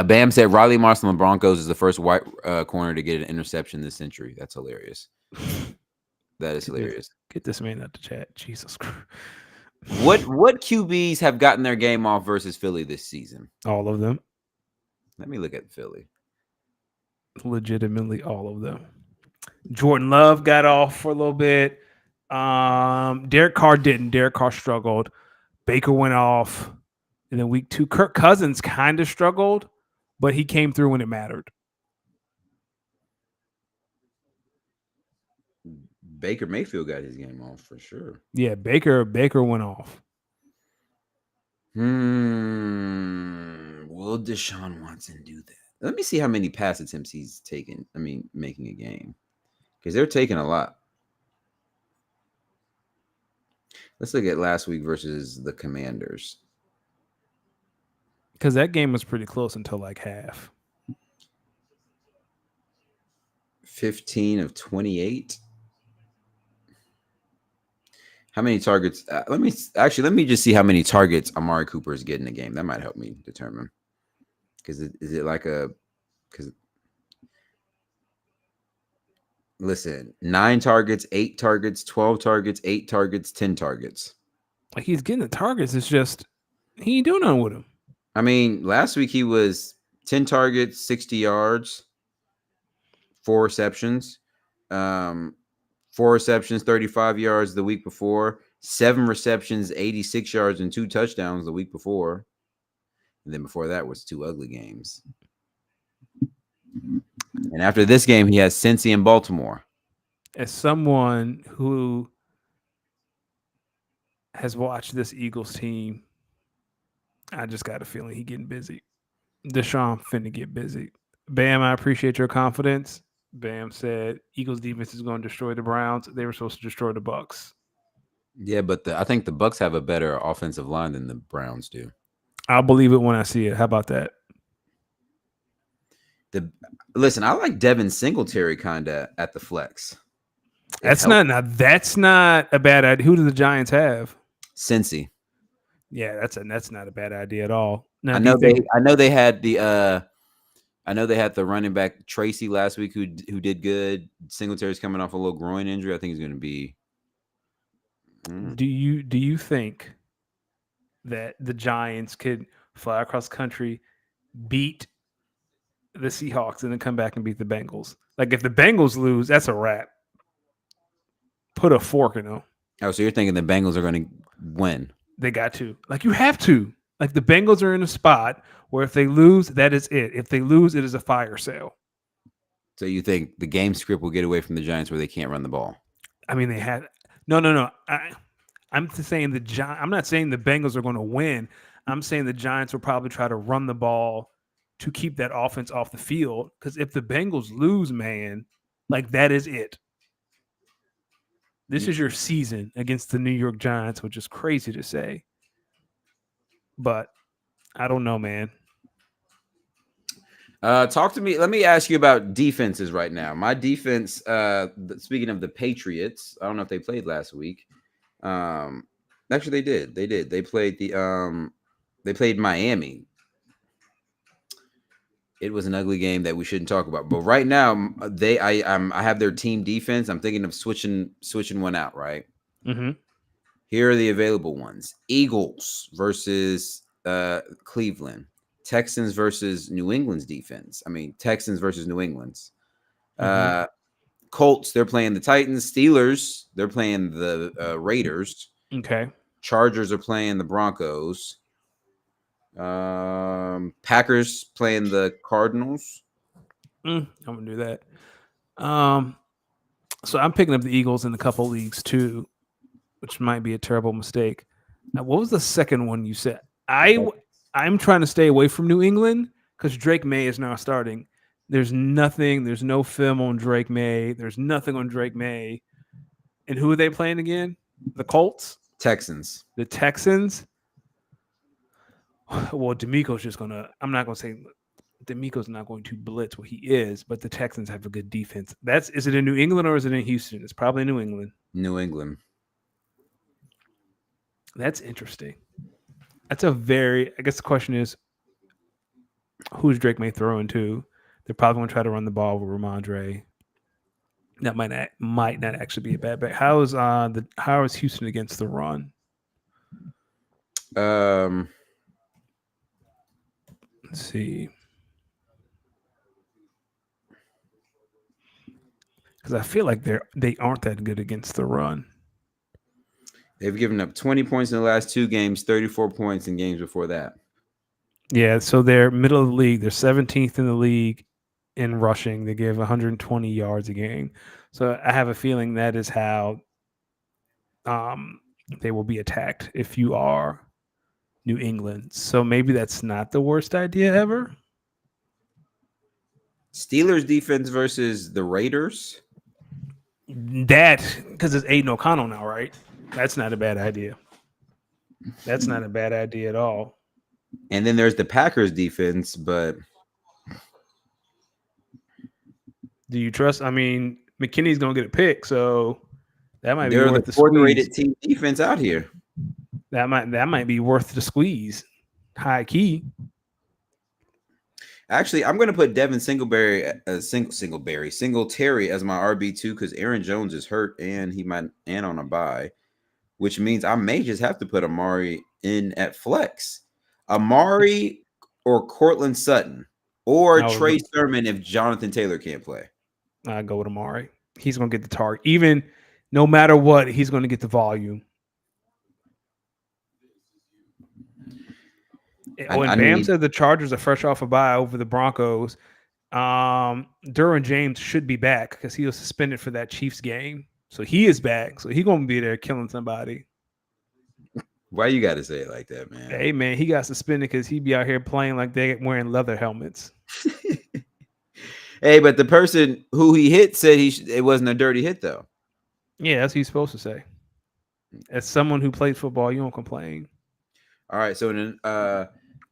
Bam said Riley Moss on the Broncos is the first white corner to get an interception this century. That's hilarious. That is hilarious. Get this man out the chat. Jesus Christ. What QBs have gotten their game off versus Philly this season? All of them. Let me look at Philly. Legitimately all of them. Jordan Love got off for a little bit. Derek Carr didn't. Derek Carr struggled. Baker went off. And then week 2, Kirk Cousins kind of struggled, but he came through when it mattered. Baker Mayfield got his game off for sure. Yeah, Baker went off. Will Deshaun Watson do that? Let me see how many pass attempts he's taken. I mean, making a game. Because they're taking a lot. Let's look at last week versus the Commanders. Because that game was pretty close until like half. 15 of 28. How many targets? Let me just see how many targets Amari Cooper is getting a game. That might help me determine. Because is it like a? Because listen, 9 targets, 8 targets, 12 targets, 8 targets, 10 targets. Like he's getting the targets. It's just he ain't doing nothing with him. I mean, last week he was 10 targets, 60 yards, 4 receptions. 4 receptions, 35 yards the week before. 7 receptions, 86 yards, and 2 touchdowns the week before. And then before that was 2 ugly games. And after this game, he has Cincy and Baltimore. As someone who has watched this Eagles team, I just got a feeling he getting busy. Deshaun finna get busy. Bam, I appreciate your confidence. Bam said Eagles defense is going to destroy the Browns. They were supposed to destroy the Bucks. Yeah, but I think the Bucks have a better offensive line than the Browns do. I'll believe it when I see it. How about that? Listen, I like Devin Singletary kind of at the flex. That's not a bad idea. Who do the Giants have? Cincy. Yeah, that's not a bad idea at all. Now, I know they had the running back Tracy last week who did good. Singletary's coming off a little groin injury. I think he's going to be. Do you think that the Giants could fly across country, beat the Seahawks, and then come back and beat the Bengals? Like if the Bengals lose, that's a wrap. Put a fork in them. Oh, so you're thinking the Bengals are going to win? They got to. Like, you have to. Like, the Bengals are in a spot where if they lose, that is it. If they lose, it is a fire sale. So you think the game script will get away from the Giants where they can't run the ball? I mean, they had no. I'm saying I'm not saying the Bengals are going to win. I'm saying the Giants will probably try to run the ball to keep that offense off the field. Because if the Bengals lose, man, like, that is it. This is your season against the New York Giants, which is crazy to say. But I don't know, man. Talk to me. Let me ask you about defenses right now. My defense, speaking of the Patriots, I don't know if they played last week. Actually, they did. They did. They played they played Miami. It was an ugly game that we shouldn't talk about. But right now, I have their team defense. I'm thinking of switching one out. Right. Mm-hmm. Here are the available ones: Eagles versus Cleveland, Texans versus New England's defense. I mean, Texans versus New England's. Colts, they're playing the Titans. Steelers, they're playing the Raiders. Okay. Chargers are playing the Broncos. Packers playing the Cardinals. I'm gonna do that. So I'm picking up the Eagles in a couple leagues too, which might be a terrible mistake. Now, what was the second one you said? I'm trying to stay away from New England because Drake May is now starting. There's nothing. There's no film on Drake May. There's nothing on Drake May. And who are they playing again? The Colts? Texans. The Texans? Well, D'Amico's just gonna. I'm not gonna say D'Amico's not going to blitz what he is, but the Texans have a good defense. Is it in New England or is it in Houston? It's probably New England. New England. That's interesting. That's I guess the question is, who's Drake May throwing to? They're probably going to try to run the ball with Ramondre. That might not actually be a bad bet. How is Houston against the run? Let's see. Because I feel like they aren't that good against the run. They've given up 20 points in the last 2 games, 34 points in games before that. Yeah, so they're middle of the league. They're 17th in the league in rushing. They give 120 yards a game. So I have a feeling that is how they will be attacked if you are New England. So maybe that's not the worst idea ever. Steelers defense versus the Raiders. That, because it's Aiden O'Connell now, right? That's not a bad idea. That's not a bad idea at all. And then there's the Packers defense, but do you trust? I mean, McKinney's going to get a pick, so that might be worth the fourth squeeze. rated team defense out here. That might be worth the squeeze. High key. Actually, I'm going to put Devin Singletary as my RB2 because Aaron Jones is hurt and he might on a bye, which means I may just have to put Amari in at flex. Amari or Cortland Sutton or Trey Sermon if Jonathan Taylor can't play. I go with Amari. He's going to get the target. Even no matter what, he's going to get the volume. Bam said the Chargers are fresh off a bye over the Broncos. Derwin James should be back because he was suspended for that Chiefs game. So he is back. So he's going to be there killing somebody. Why you got to say it like that, man? Hey, man, he got suspended because he be out here playing like they're wearing leather helmets. Hey, but the person who he hit said it wasn't a dirty hit, though. Yeah, that's what he's supposed to say. As someone who plays football, you don't complain. All right, so then,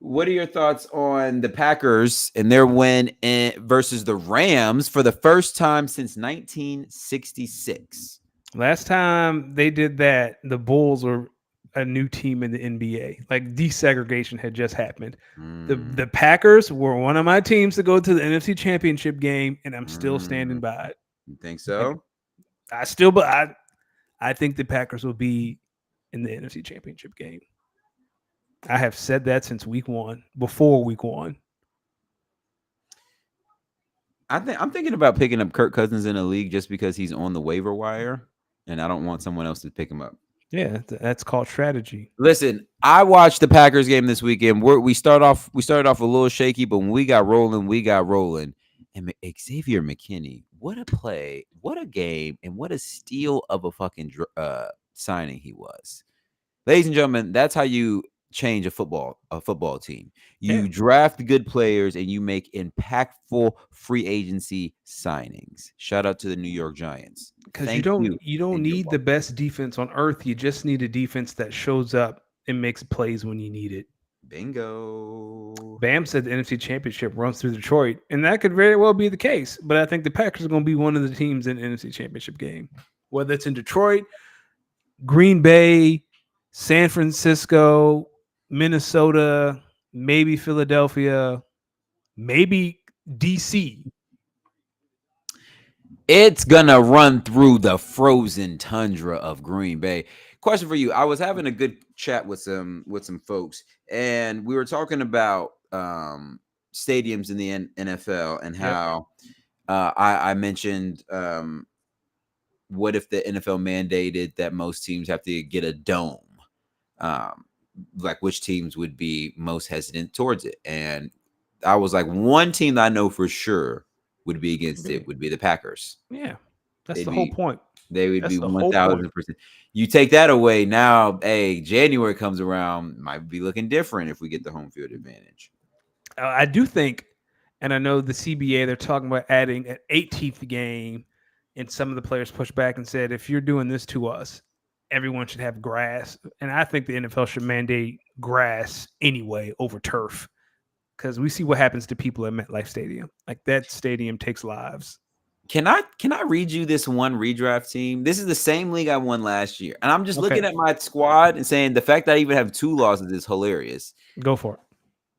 what are your thoughts on the Packers and their win versus the Rams for the first time since 1966? Last time they did that, the Bulls were a new team in the NBA. Like, desegregation had just happened. The Packers were one of my teams to go to the NFC Championship game, and I'm still standing by it. You think so? I think the Packers will be in the NFC Championship game. I have said that since before week one. I'm thinking about picking up Kirk Cousins in a league just because he's on the waiver wire. and I don't want someone else to pick him up. Yeah, that's called strategy. Listen, I watched the Packers game this weekend. We started off a little shaky, but when we got rolling, we got rolling. And Xavier McKinney, what a play, what a game, and what a steal of a fucking signing he was. Ladies and gentlemen, that's how you change a football team. You draft good players and you make impactful free agency signings. Shout out to the New York Giants. Because you don't need the best defense on earth. You just need a defense that shows up and makes plays when you need it. Bingo. Bam said the NFC Championship runs through Detroit, and that could very well be the case. But I think the Packers are going to be one of the teams in the NFC Championship game, whether it's in Detroit, Green Bay, San Francisco, Minnesota, maybe Philadelphia, maybe DC. It's gonna run through the frozen tundra of Green Bay. Question for you. I was having a good chat with some folks, and we were talking about stadiums in the NFL and how I mentioned what if the NFL mandated that most teams have to get a dome? Like which teams would be most hesitant towards it? And I was like, one team that I know for sure would be against it would be the Packers. Yeah, that's the whole point. They would be 1,000%. You take that away now, hey, January comes around, might be looking different if we get the home field advantage. I do think, and I know the CBA, they're talking about adding an 18th game, and some of the players pushed back and said, if you're doing this to us, everyone should have grass. And I think the NFL should mandate grass anyway over turf, because we see what happens to people at MetLife Stadium. Like, that stadium takes lives. Can I read you this one redraft team? This is the same league I won last year. And I'm just looking at my squad and saying the fact that I even have 2 losses is hilarious. Go for it.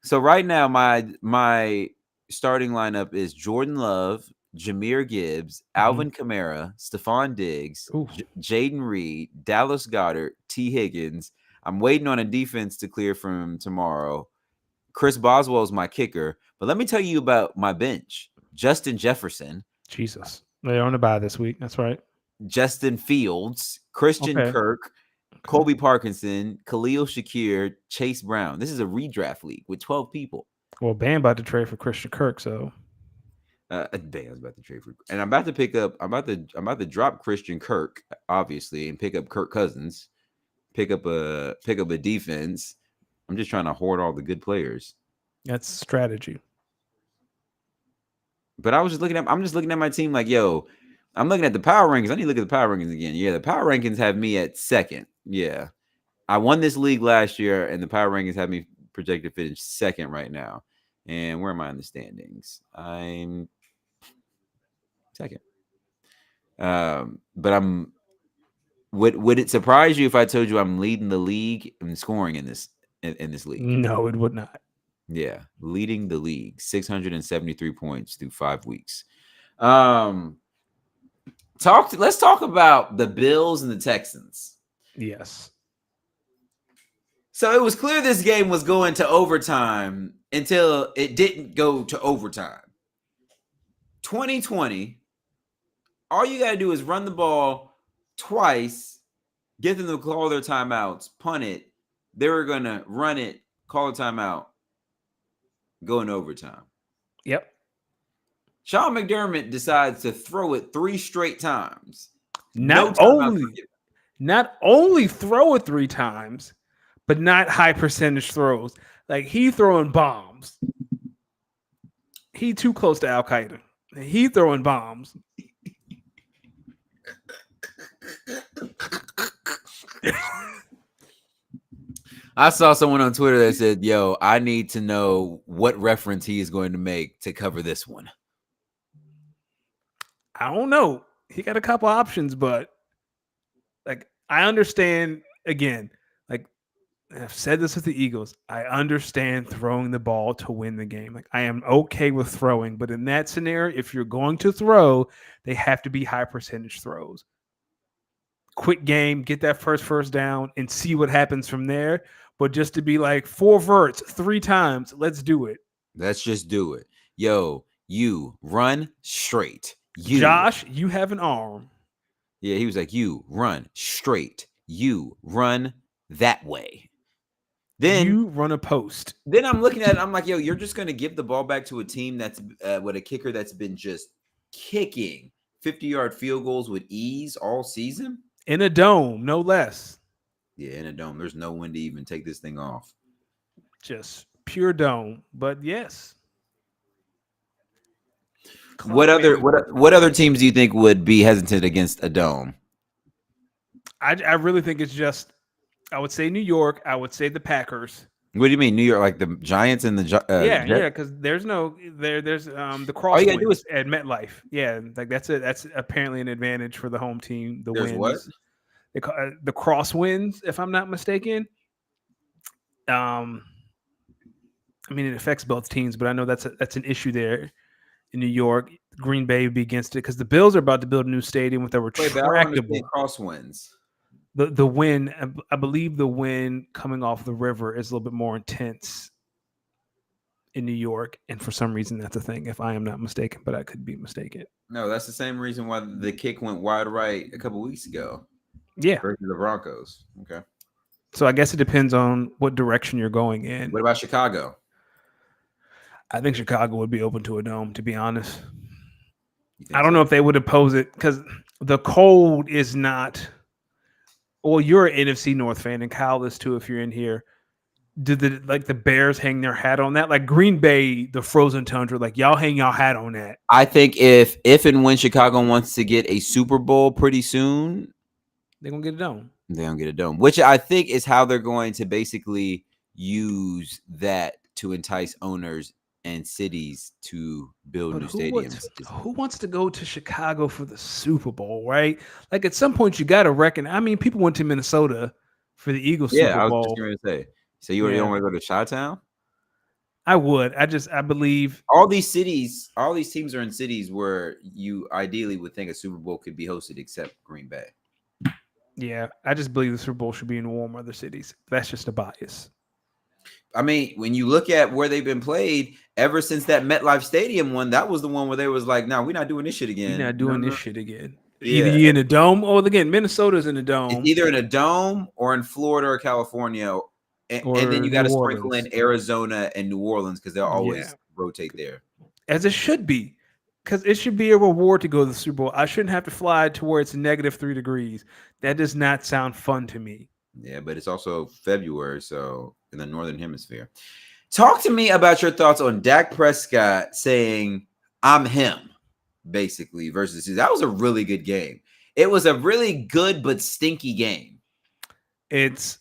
So right now, my starting lineup is Jordan Love, Jahmyr Gibbs, Alvin Kamara, Stephon Diggs, Jaden Reed, Dallas Goedert, T. Higgins. I'm waiting on a defense to clear from tomorrow. Chris Boswell is my kicker. But let me tell you about my bench. Justin Jefferson. Jesus. They're on the bye this week. That's right. Justin Fields, Christian Kirk, Colby Parkinson, Khalil Shakir, Chase Brown. This is a redraft league with 12 people. Well, Bam about to trade for Christian Kirk, so Bam's about to trade for, and I'm about to pick up. I'm about to drop Christian Kirk, obviously, and pick up Kirk Cousins. Pick up a defense. I'm just trying to hoard all the good players. That's strategy. But I'm just looking at my team like, yo, I'm looking at the power rankings. I need to look at the power rankings again. Yeah, the power rankings have me at second. Yeah. I won this league last year, and the power rankings have me projected to finish second right now. And where am I in the standings? I'm second. But I'm would it surprise you if I told you I'm leading the league in scoring in this league? No, it would not. Yeah, leading the league, 673 points through 5 weeks. Let's talk about the Bills and the Texans. Yes. So it was clear this game was going to overtime until it didn't go to overtime. 2020, all you got to do is run the ball twice, get them to call their timeouts, punt it. They were going to run it, call a timeout, go in overtime. Yep. Sean McDermott decides to throw it 3 straight times. Not only throw it 3 times, but not high percentage throws. Like, he throwing bombs. He too close to Al Qaeda. He throwing bombs. I saw someone on Twitter that said, yo, I need to know what reference he is going to make to cover this one. I don't know. He got a couple options, but like, I understand, again, like, I've said this with the Eagles, I understand throwing the ball to win the game. Like, I am okay with throwing, but in that scenario, if you're going to throw, they have to be high percentage throws. Quick game, get that first down, and see what happens from there. But just to be like 4 verts 3 times, let's do it. Let's just do it. Yo, you run straight. Josh, you have an arm. Yeah, he was like, "You run straight. You run that way." Then You run a post. Then I'm looking at it, I'm like, yo, you're just gonna give the ball back to a team that's with a kicker that's been just kicking 50-yard field goals with ease all season? In a dome, no less. Yeah, in a dome. There's no one to even take this thing off. Just pure dome. But yes. What Clock other management. what other teams do you think would be hesitant against a dome? I really think it's just, I would say New York. I would say the Packers. What do you mean, New York, like the Giants and the Yeah, Jets? because there's the All you gotta do crosswinds is at MetLife. Yeah, like that's apparently an advantage for the home team. The there's what? wins, they call the crosswinds, if I'm not mistaken. Um, I mean, it affects both teams, but I know that's an issue there in New York. Green Bay would be against it because the Bills are about to build a new stadium with a Wait, but I don't retractable. understand crosswinds. The win, I believe the win coming off the river is a little bit more intense in New York, and for some reason that's a thing. If I am not mistaken, but I could be mistaken. No, that's the same reason why the kick went wide right a couple weeks ago. Yeah. Versus the Broncos. Okay. So I guess it depends on what direction you're going in. What about Chicago? I think Chicago would be open to a dome, to be honest. I so? don't know if they would oppose it because the cold is not. Well, you're an NFC North fan, and Kyle is too if you're in here. Did the Bears hang their hat on that? Like Green Bay, the frozen tundra, like y'all hang y'all hat on that. I think if and when Chicago wants to get a Super Bowl pretty soon, they're gonna get a dome. They're gonna get a dome, which I think is how they're going to basically use that to entice owners and cities to build new stadiums. Who wants to go to Chicago for the Super Bowl, right? Like at some point you got to reckon. I mean, people went to Minnesota for the Eagles Super Bowl. Yeah, I was just going to say. So you don't want to go to Chi-Town? I would. I believe all these teams are in cities where you ideally would think a Super Bowl could be hosted, except Green Bay. Yeah, I just believe the Super Bowl should be in warm other cities. That's just a bias. I mean, when you look at where they've been played ever since that MetLife Stadium one, that was the one where they was like, "No, we're not doing this shit again. We're not doing this shit again." Yeah. Either you in a dome, or again, Minnesota's in a dome. It's either in a dome or in Florida or California, and then you got to sprinkle in Arizona and New Orleans because they'll always rotate there. As it should be, because it should be a reward to go to the Super Bowl. I shouldn't have to fly to where it's -3 degrees. That does not sound fun to me. Yeah, but it's also February, so in the Northern Hemisphere. Talk to me about your thoughts on Dak Prescott saying, "I'm him," basically, versus that was a really good game. It was a really good but stinky game. It's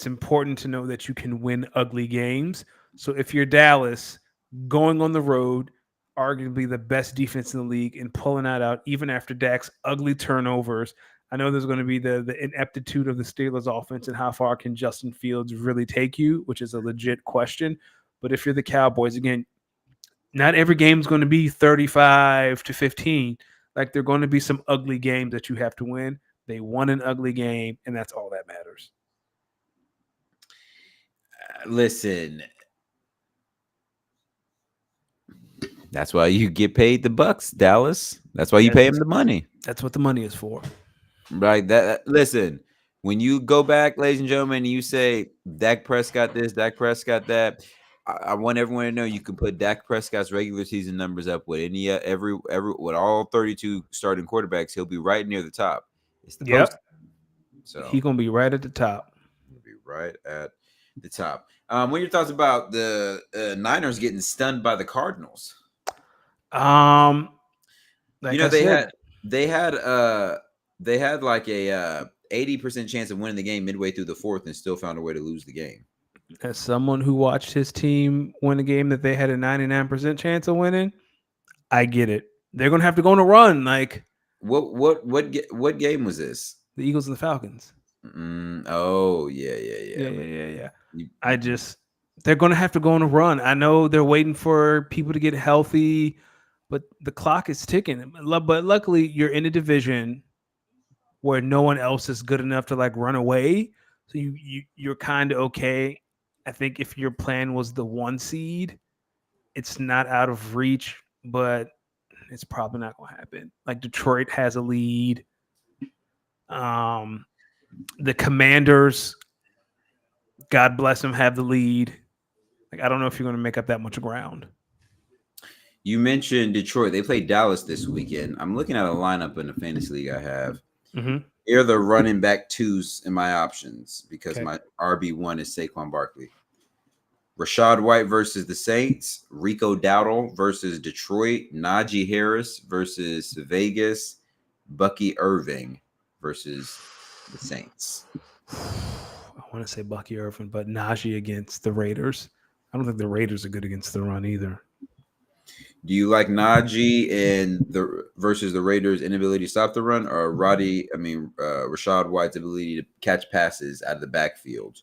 important to know that you can win ugly games. So if you're Dallas going on the road, arguably the best defense in the league, and pulling that out even after Dak's ugly turnovers, I know there's going to be the ineptitude of the Steelers offense and how far can Justin Fields really take you, which is a legit question. But if you're the Cowboys, again, not every game is going to be 35-15. Like there are going to be some ugly games that you have to win. They won an ugly game, and that's all that matters. Listen, that's why you get paid the bucks, Dallas. That's why you pay him the money. That's what the money is for. Right. Listen, when you go back, ladies and gentlemen, and you say Dak Prescott this, Dak Prescott that, I want everyone to know you can put Dak Prescott's regular season numbers up with with all 32 starting quarterbacks. He'll be right near the top. It's the post. So he's gonna be right at the top. He'll be right at the top. What are your thoughts about the Niners getting stunned by the Cardinals? They had like a 80% chance of winning the game midway through the fourth and still found a way to lose the game. As someone who watched his team win a game that they had a 99% chance of winning, I get it. They're gonna have to go on a run. Like what game was this? The Eagles and the Falcons. Oh yeah. They're gonna have to go on a run. I know they're waiting for people to get healthy, but the clock is ticking. But luckily, you're in a division where no one else is good enough to like run away, so you're kind of okay. I think if your plan was the 1 seed, it's not out of reach, but it's probably not going to happen. Like Detroit has a lead. The Commanders, God bless them, have the lead. Like, I don't know if you're going to make up that much ground. You mentioned Detroit. They played Dallas this weekend. I'm looking at a lineup in the fantasy league I have. Mm-hmm. Here are the running back twos in my options because Okay. my RB1 is Saquon Barkley. Rashad White versus the Saints. Rico Dowdle versus Detroit. Najee Harris versus Vegas. Bucky Irving versus the Saints. I want to say Bucky Irvin, but Najee against the Raiders. I don't think the Raiders are good against the run either. Do you like Najee and the versus the Raiders' inability to stop the run, or Rashad White's ability to catch passes out of the backfield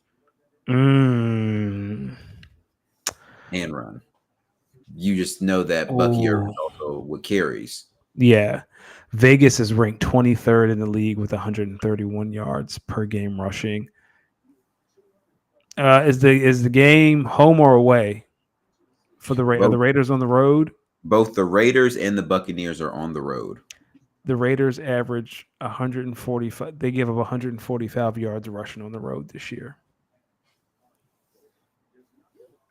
Mm. and run? You just know that Bucky Irvin also with carries. Yeah. Vegas is ranked 23rd in the league with 131 yards per game rushing. Is the game home or away for the Raiders? Are the Raiders on the road? Both the Raiders and the Buccaneers are on the road. The Raiders average 145. They give up 145 yards rushing on the road this year.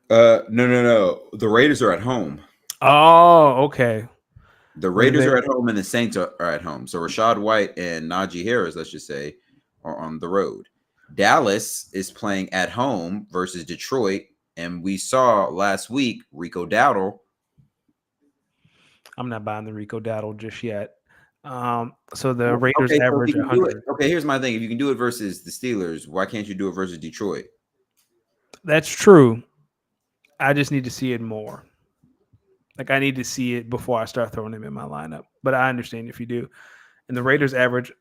No. The Raiders are at home. Oh, okay. The Raiders are at home and the Saints are at home. So Rashad White and Najee Harris, let's just say, are on the road. Dallas is playing at home versus Detroit. And we saw last week Rico Dowdle. I'm not buying the Rico Dowdle just yet. So the Raiders average 100. Okay, here's my thing. If you can do it versus the Steelers, why can't you do it versus Detroit? That's true. I just need to see it more. Like, I need to see it before I start throwing him in my lineup. But I understand if you do. And the Raiders average,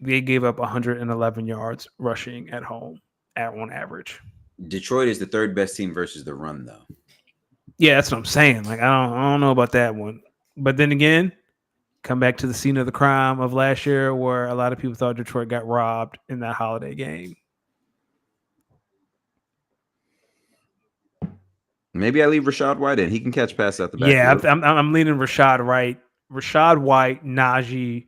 they gave up 111 yards rushing at home on average. Detroit is the third best team versus the run, though. Yeah, that's what I'm saying. Like, I don't know about that one. But then again, come back to the scene of the crime of last year where a lot of people thought Detroit got robbed in that holiday game. Maybe I leave Rashad White in. He can catch passes out the back. Yeah, I'm leaning Rashad White, Najee,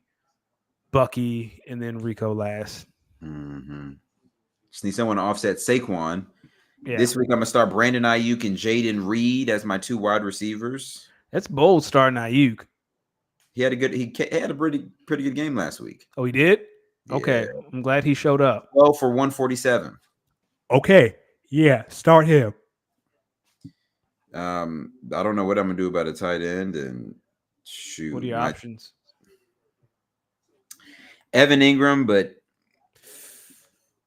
Bucky, and then Rico last. Mm-hmm. Just need someone to offset Saquon. Yeah. This week I'm gonna start Brandon Ayuk and Jaden Reed as my two wide receivers. That's bold starting Ayuk. He had a pretty good game last week. Oh, he did? Yeah. Okay. I'm glad he showed up. 12 for 147. Okay. Yeah, start him. I don't know what I'm gonna do about a tight end and shoot. What are your options? Evan Ingram, but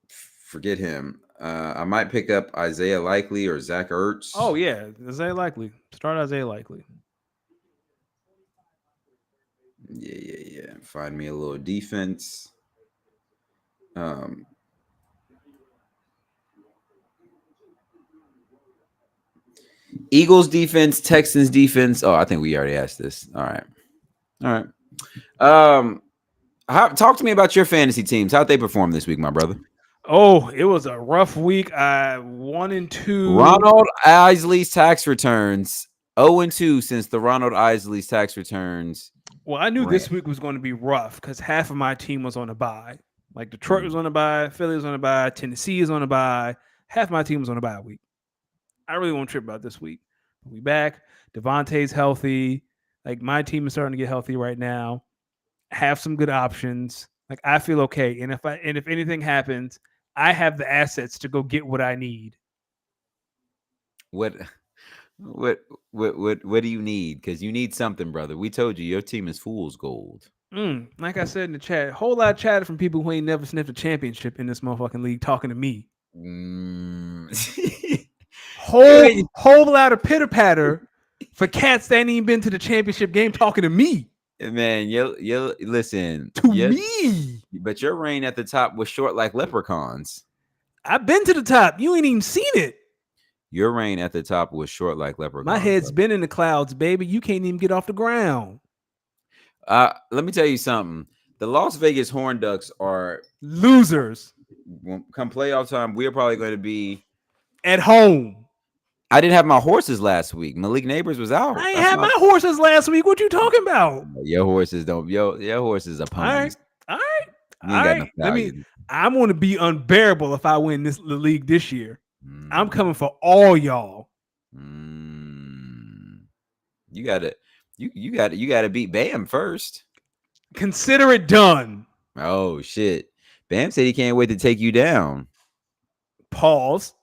forget him. I might pick up Isaiah Likely or Zach Ertz. Oh yeah, Isaiah Likely. Start Isaiah Likely. Yeah. Find me a little defense. Eagles defense, Texans defense. Oh, I think we already asked this. All right. Talk to me about your fantasy teams. How'd they perform this week, my brother? Oh, it was a rough week. 1-2. Ronald Isley's tax returns. 0-2 since the Ronald Isley's tax returns. Well, I knew this week was going to be rough because half of my team was on a bye. Like Detroit was on a bye, Philly was on a bye, Tennessee is on a bye. Half my team was on a bye week. I really won't trip about this week. We back. Devontae's healthy. Like, my team is starting to get healthy right now. Have some good options. Like, I feel okay. And if anything happens, I have the assets to go get what I need. What do you need? Because you need something, brother. We told you your team is fool's gold. Like I said in the chat, whole lot of chatter from people who ain't never sniffed a championship in this motherfucking league talking to me. Whole lot of pitter patter for cats that ain't even been to the championship game talking to me. Man, you listen to me. But your reign at the top was short like leprechauns. I've been to the top. You ain't even seen it. Your reign at the top was short like leprechauns. My head's been in the clouds, baby. You can't even get off the ground. Let me tell you something. The Las Vegas Horned Ducks are losers. Come playoff time, we are probably going to be at home. I didn't have my horses last week. Malik Neighbors was out. I ain't had my horses last week. What you talking about? Your horses don't. Your horses are ponies. All right. You ain't got no value. I'm going to be unbearable if I win the league this year. I'm coming for all y'all. You gotta beat Bam first. Consider it done. Oh shit! Bam said he can't wait to take you down. Pause.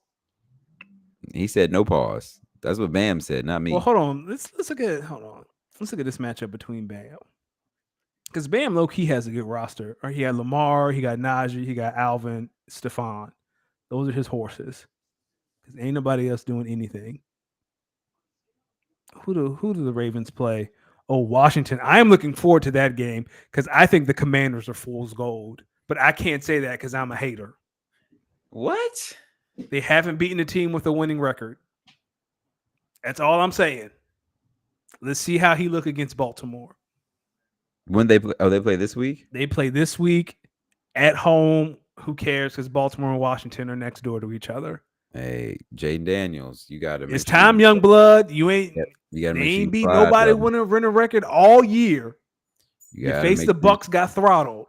He said no pause. That's what Bam said, not me. Well, hold on. Let's look at this matchup between Bam. Because Bam low key has a good roster. Or he had Lamar, he got Najee, he got Alvin, Stephon. Those are his horses. Because ain't nobody else doing anything. Who do the Ravens play? Oh, Washington. I am looking forward to that game because I think the Commanders are fool's gold. But I can't say that because I'm a hater. What? They haven't beaten a team with a winning record. That's all I'm saying. Let's see how he look against Baltimore. When they play? Oh, they play this week? They play this week at home. Who cares? Because Baltimore and Washington are next door to each other. Hey, Jaden Daniels, you got to. It's time, young blood. You ain't. Yep. You got to ain't beat nobody winning a record all year. You face the Bucks, got throttled.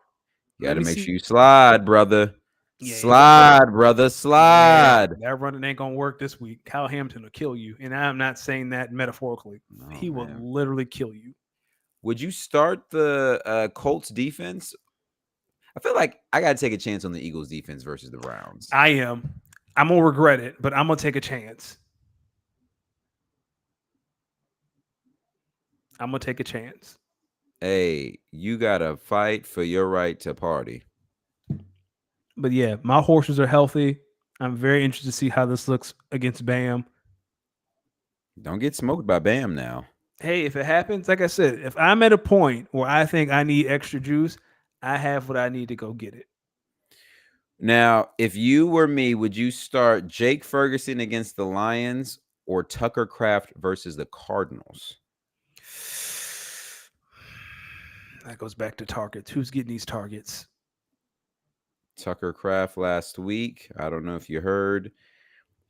You got to make sure you slide, brother. Yeah, slide, brother, slide. Yeah, that running ain't gonna work this week. Kyle Hamilton will kill you, and I'm not saying that metaphorically. He will literally kill you. Would you start the Colts defense? I feel like I got to take a chance on the Eagles defense versus the Browns. I am. I'm going to regret it, but I'm going to take a chance. I'm going to take a chance. Hey, you got to fight for your right to party. But yeah, my horses are healthy. I'm very interested to see how this looks against Bam. Don't get smoked by Bam now. Hey, if it happens, like I said, if I'm at a point where I think I need extra juice, I have what I need to go get it. Now, if you were me, would you start Jake Ferguson against the Lions or Tucker Kraft versus the Cardinals? That goes back to targets. Who's getting these targets? Tucker Kraft last week. I don't know if you heard.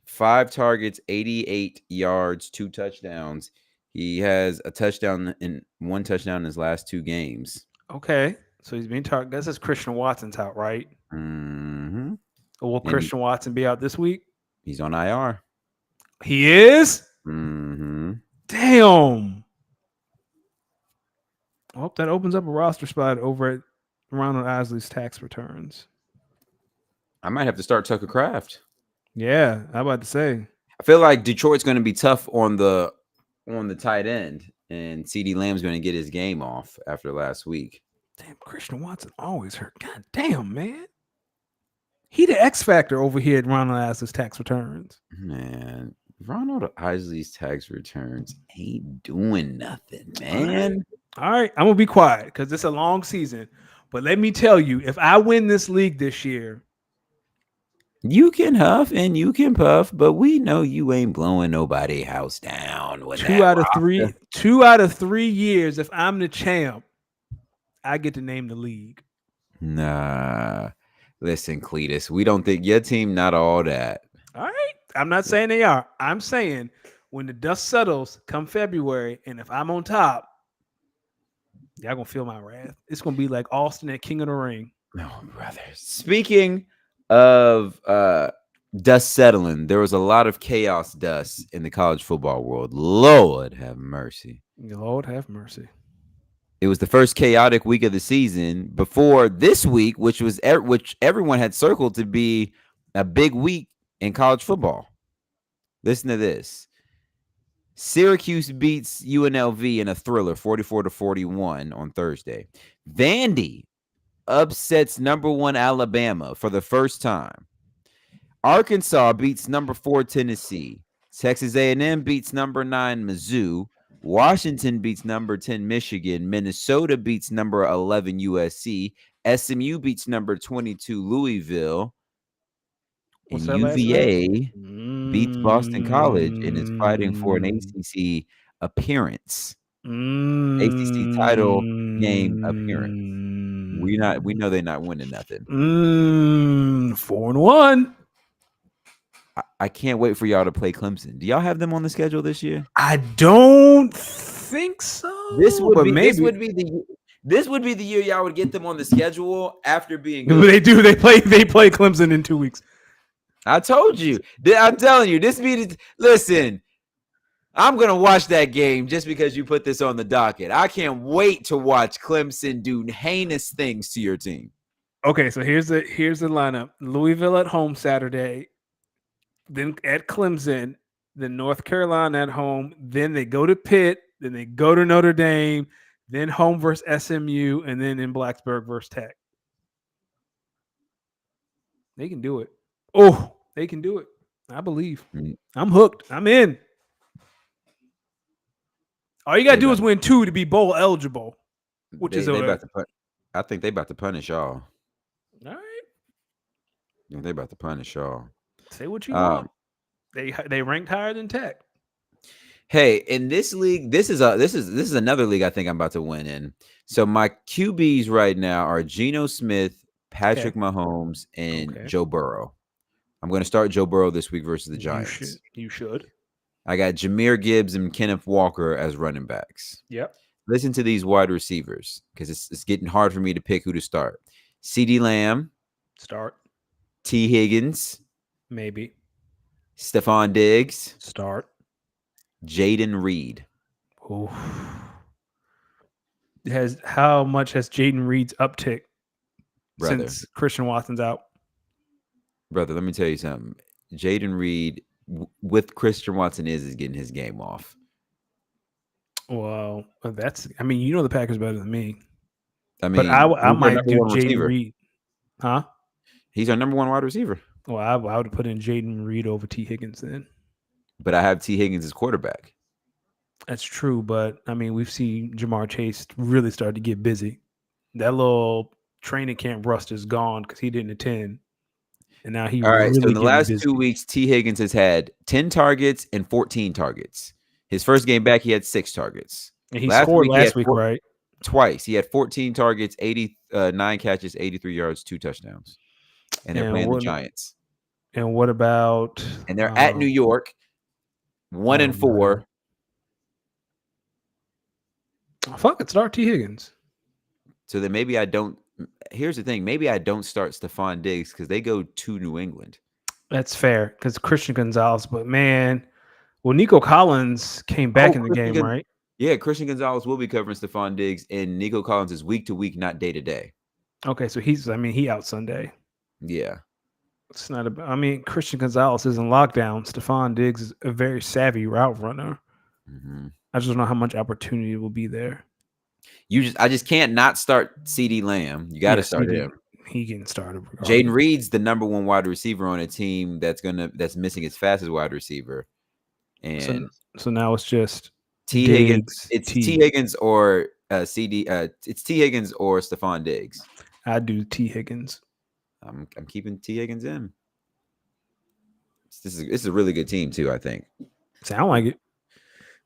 5 targets, 88 yards, 2 touchdowns. He has a touchdown and 1 touchdown in his last 2 games. Okay. So he's being targeted. That says Christian Watson's out, right? Mm-hmm. Will Christian Watson be out this week? He's on IR. He is? Mm-hmm. Damn. I hope that opens up a roster spot over at Ronald Isley's tax returns. I might have to start Tucker Kraft. Yeah, I'm about to say. I feel like Detroit's going to be tough on the tight end, and CeeDee Lamb's going to get his game off after last week. Damn, Christian Watson always hurt. God damn, man. He the X factor over here at Ronald Isley's tax returns. Man, Ronald Isley's tax returns ain't doing nothing, man. All right. I'm going to be quiet because it's a long season. But let me tell you, if I win this league this year, you can huff and you can puff, but we know you ain't blowing nobody house down. With 2 out of 3. 2 out of 3 years, if I'm the champ, I get to name the league. Nah. Listen, Cletus, we don't think your team not all that. All right. I'm not saying they are. I'm saying when the dust settles come February, and if I'm on top, y'all going to feel my wrath. It's going to be like Austin at King of the Ring. No, brother. Speaking of dust settling, there was a lot of chaos dust in the college football world. Lord have mercy. Lord have mercy. It was the first chaotic week of the season before this week, which everyone had circled to be a big week in college football. Listen to this. Syracuse beats UNLV in a thriller 44-41 on Thursday. Vandy upsets number 1 Alabama for the first time. Arkansas beats number 4 Tennessee. Texas A&M beats number 9 Mizzou. Washington beats number 10 Michigan. Minnesota beats number 11 USC. SMU beats number 22 Louisville. And UVA beats Boston College and is fighting for an ACC appearance. ACC title game appearance. We know they're not winning nothing. 4-1. I can't wait for y'all to play Clemson. Do y'all have them on the schedule this year? I don't think so. This would be This would be the year y'all would get them on the schedule after being good. They do. They play Clemson in 2 weeks. I told you. I'm telling you. This means listen. I'm gonna watch that game just because you put this on the docket. I can't wait to watch Clemson do heinous things to your team. Okay, so here's the lineup: Louisville at home Saturday, then at Clemson, then North Carolina at home, then they go to Pitt, then they go to Notre Dame, then home versus SMU, and then in Blacksburg versus Tech. They can do it. Oh, they can do it. I believe. I'm hooked. I'm in. All you gotta do is win 2 to be bowl eligible, which is I think they about to punish y'all. All right. Yeah, they about to punish y'all. Say what you want. They ranked higher than Tech. Hey, in this league, this is another league I think I'm about to win in. So my QBs right now are Geno Smith, Patrick Mahomes, and Joe Burrow. I'm going to start Joe Burrow this week versus the Giants. You should. I got Jahmyr Gibbs and Kenneth Walker as running backs. Yep. Listen to these wide receivers because it's getting hard for me to pick who to start. CeeDee Lamb. Start. T. Higgins. Maybe. Stephon Diggs. Start. Jaden Reed. Oh. How much has Jaden Reed's uptick since Christian Watson's out? Brother, let me tell you something. Jaden Reed with Christian Watson is getting his game off. Well, the Packers better than me. I mean, but I might do Jaden Reed. Huh? He's our number one wide receiver. Well, I would put in Jaden Reed over T. Higgins then. But I have T. Higgins as quarterback. That's true, but I mean, we've seen Jamar Chase really start to get busy. That little training camp rust is gone because he didn't attend. And now he really so in the last busy. 2 weeks, T. Higgins has had 10 targets and 14 targets. His first game back, he had 6 targets. And he scored last week, right? Twice. He had 14 targets, 89 catches, 83 yards, 2 touchdowns. And they're playing the Giants. And what about... And they're at New York, 1-4. Fuck it, start T. Higgins. So then maybe I don't... Here's the thing. Maybe I don't start Stephon Diggs because they go to New England. That's fair because Christian Gonzalez. But, man... Well, Nico Collins came back in the game, right? Yeah, Christian Gonzalez will be covering Stephon Diggs, and Nico Collins is week to week, not day to day. Okay, so he out Sunday. Yeah. It's not Christian Gonzalez is in lockdown. Stephon Diggs is a very savvy route runner. Mm-hmm. I just don't know how much opportunity will be there. I just can't not start CeeDee Lamb. You got to start him. He can start him. Jaden Reed's the number one wide receiver on a team that's missing its fastest wide receiver. And so now it's just T. Higgins. It's T. Higgins or CD. It's T. Higgins or Stephon Diggs. I do T. Higgins. I'm keeping T. Higgins in. This is a really good team too. I think. Sound like it.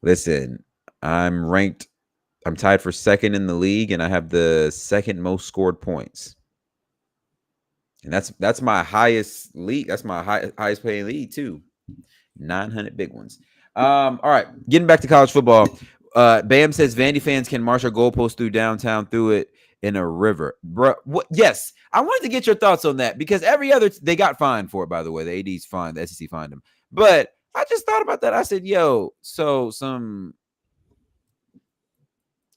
Listen, I'm ranked. I'm tied for second in the league, and I have the second most scored points. And that's my highest league. That's my highest paying league too. 900 big ones. All right, getting back to college football. Bam says Vandy fans can march our goalpost through downtown through it in a river. Bro, what? Yes, I wanted to get your thoughts on that because they got fined for it, by the way. The AD's fined, the SEC fined them. But I just thought about that. I said, yo, so some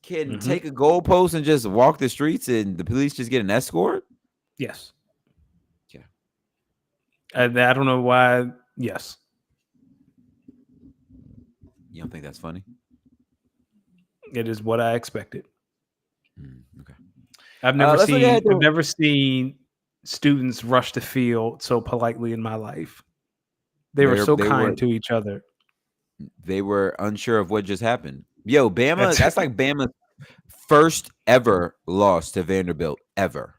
can take a goalpost and just walk the streets and the police just get an escort? Yes. Yeah. I don't know why. Yes. You don't think that's funny? It is what I expected. Okay. I've never seen students rush the field so politely in my life. They were so kind to each other. They were unsure of what just happened. Yo, Bama, that's like Bama's first ever loss to Vanderbilt ever.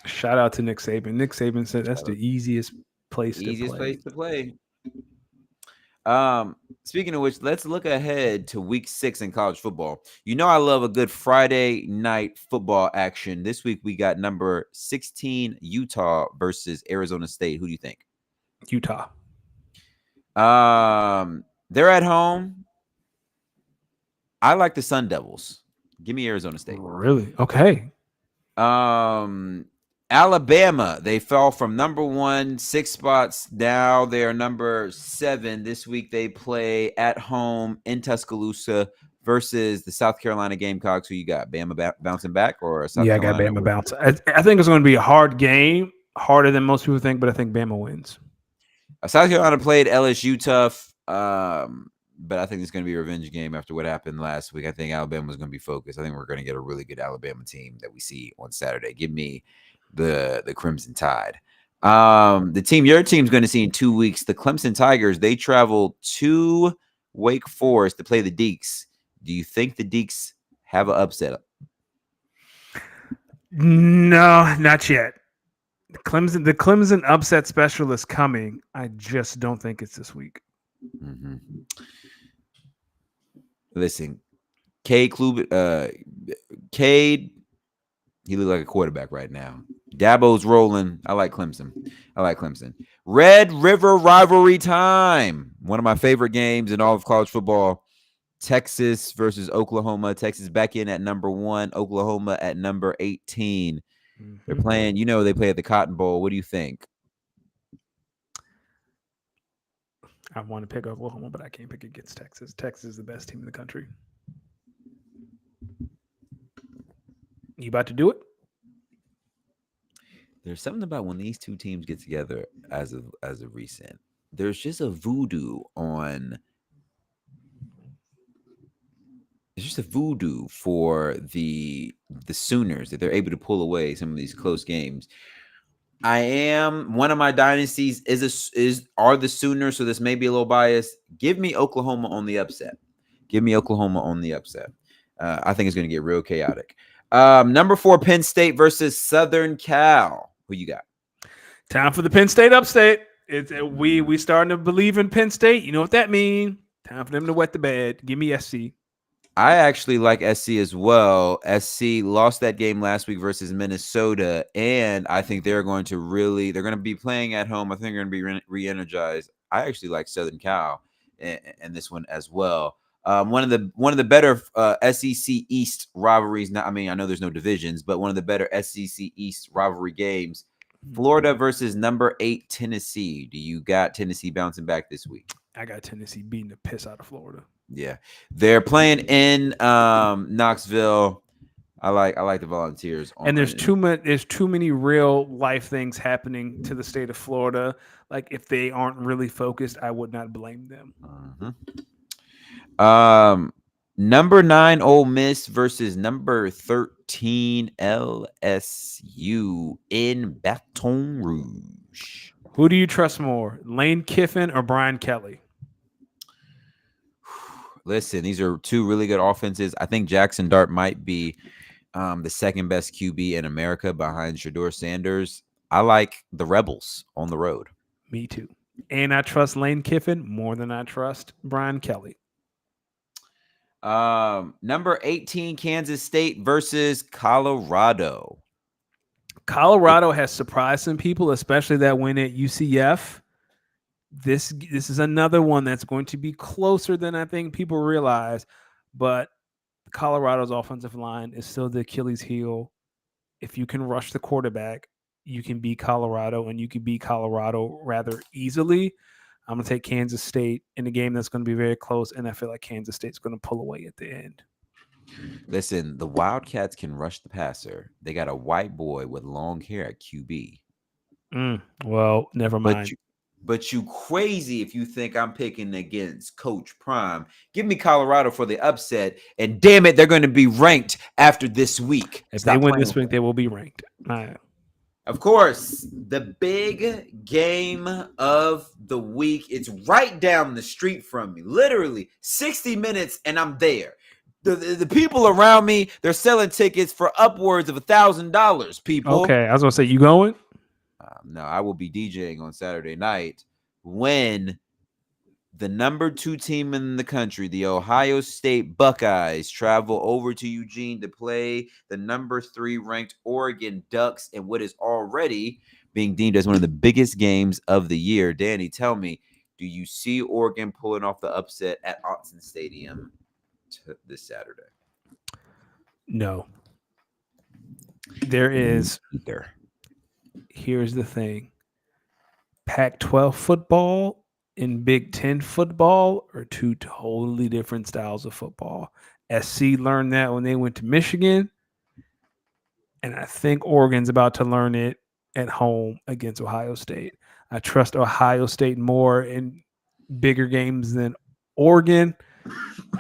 Shout out to Nick Saban. Nick Saban said that's the easiest place to play. Speaking of which, let's look ahead to week 6 in college football. You know I love a good Friday night football action. This week we got number 16 Utah versus Arizona State. Who do you think? Utah. They're at home. I like the Sun Devils. Give me Arizona State. Really? Okay. Alabama, they fell from number 1, 6 spots. Now they are number 7. This week they play at home in Tuscaloosa versus the South Carolina Gamecocks. Who you got? Bama bouncing back or South Yeah, Carolina? I got Bama bounce. I think it's going to be a hard game, harder than most people think, but I think Bama wins. South Carolina played LSU tough, but I think it's going to be a revenge game after what happened last week. I think Alabama's going to be focused. I think we're going to get a really good Alabama team that we see on Saturday. Give me the Crimson Tide. Your team's going to see in 2 weeks, the Clemson Tigers. They travel to Wake Forest to play the Deacs. Do you think the Deacs have an upset? No, not yet. The Clemson upset special is coming. I just don't think it's this week. Mm-hmm. Listen, Cade, he looks like a quarterback right now. Dabo's rolling. I like Clemson. Red River rivalry time. One of my favorite games in all of college football. Texas versus Oklahoma. Texas back in at number 1. Oklahoma at number 18. Mm-hmm. They're playing, they play at the Cotton Bowl. What do you think? I want to pick Oklahoma, but I can't pick against Texas. Texas is the best team in the country. You about to do it? There's something about when these two teams get together as of recent. There's just a voodoo on. It's just a voodoo for the Sooners that they're able to pull away some of these close games. One of my dynasties are the Sooners, so this may be a little biased. Give me Oklahoma on the upset. I think it's going to get real chaotic. Number 4, Penn State versus Southern Cal. Who you got? Time for the Penn State upstate. We starting to believe in Penn State. You know what that means? Time for them to wet the bed. Give me SC. I actually like SC as well. SC lost that game last week versus Minnesota, and I think they're going to be playing at home. I think they're going to be re-energized. I actually like Southern Cal in this one as well. One of the better SEC East rivalries. I know there's no divisions, but one of the better SEC East rivalry games. Florida versus number 8 Tennessee. Do you got Tennessee bouncing back this week? I got Tennessee beating the piss out of Florida. Yeah, they're playing in Knoxville. I like the Volunteers. And there's too many real life things happening to the state of Florida. Like if they aren't really focused, I would not blame them. Mm-hmm. Number 9 Ole Miss versus number 13 LSU in Baton Rouge. Who do you trust more, Lane Kiffin or Brian Kelly? Listen, these are two really good offenses. I think Jackson Dart might be the second best QB in America behind Shedeur Sanders. I like the Rebels on the road. Me too. And I trust Lane Kiffin more than I trust Brian Kelly. Number 18, Kansas State versus Colorado. Colorado has surprised some people, especially that win at UCF. This is another one that's going to be closer than I think people realize, but Colorado's offensive line is still the Achilles heel. If you can rush the quarterback, you can beat Colorado, and you can beat Colorado rather easily. I'm going to take Kansas State in a game that's going to be very close, and I feel like Kansas State's going to pull away at the end. Listen, the Wildcats can rush the passer. They got a white boy with long hair at QB. Well, never mind. But you crazy if you think I'm picking against Coach Prime. Give me Colorado for the upset, and damn it, they're going to be ranked after this week. If they win this week, they will be ranked. Of course, the big game of the week. It's right down the street from me. Literally 60 minutes, and I'm there. The people around me, they're selling tickets for upwards of $1,000, people. Okay, I was going to say, you going? No, I will be DJing on Saturday night when the number 2 team in the country, the Ohio State Buckeyes, travel over to Eugene to play the number 3 ranked Oregon Ducks in what is already being deemed as one of the biggest games of the year. Danny, tell me, do you see Oregon pulling off the upset at Autzen Stadium this Saturday? No. There is. Either. Here's the thing. Pac-12 football and Big Ten football are two totally different styles of football. SC learned that when they went to Michigan, and I think Oregon's about to learn it at home against Ohio State. I trust Ohio State more in bigger games than Oregon.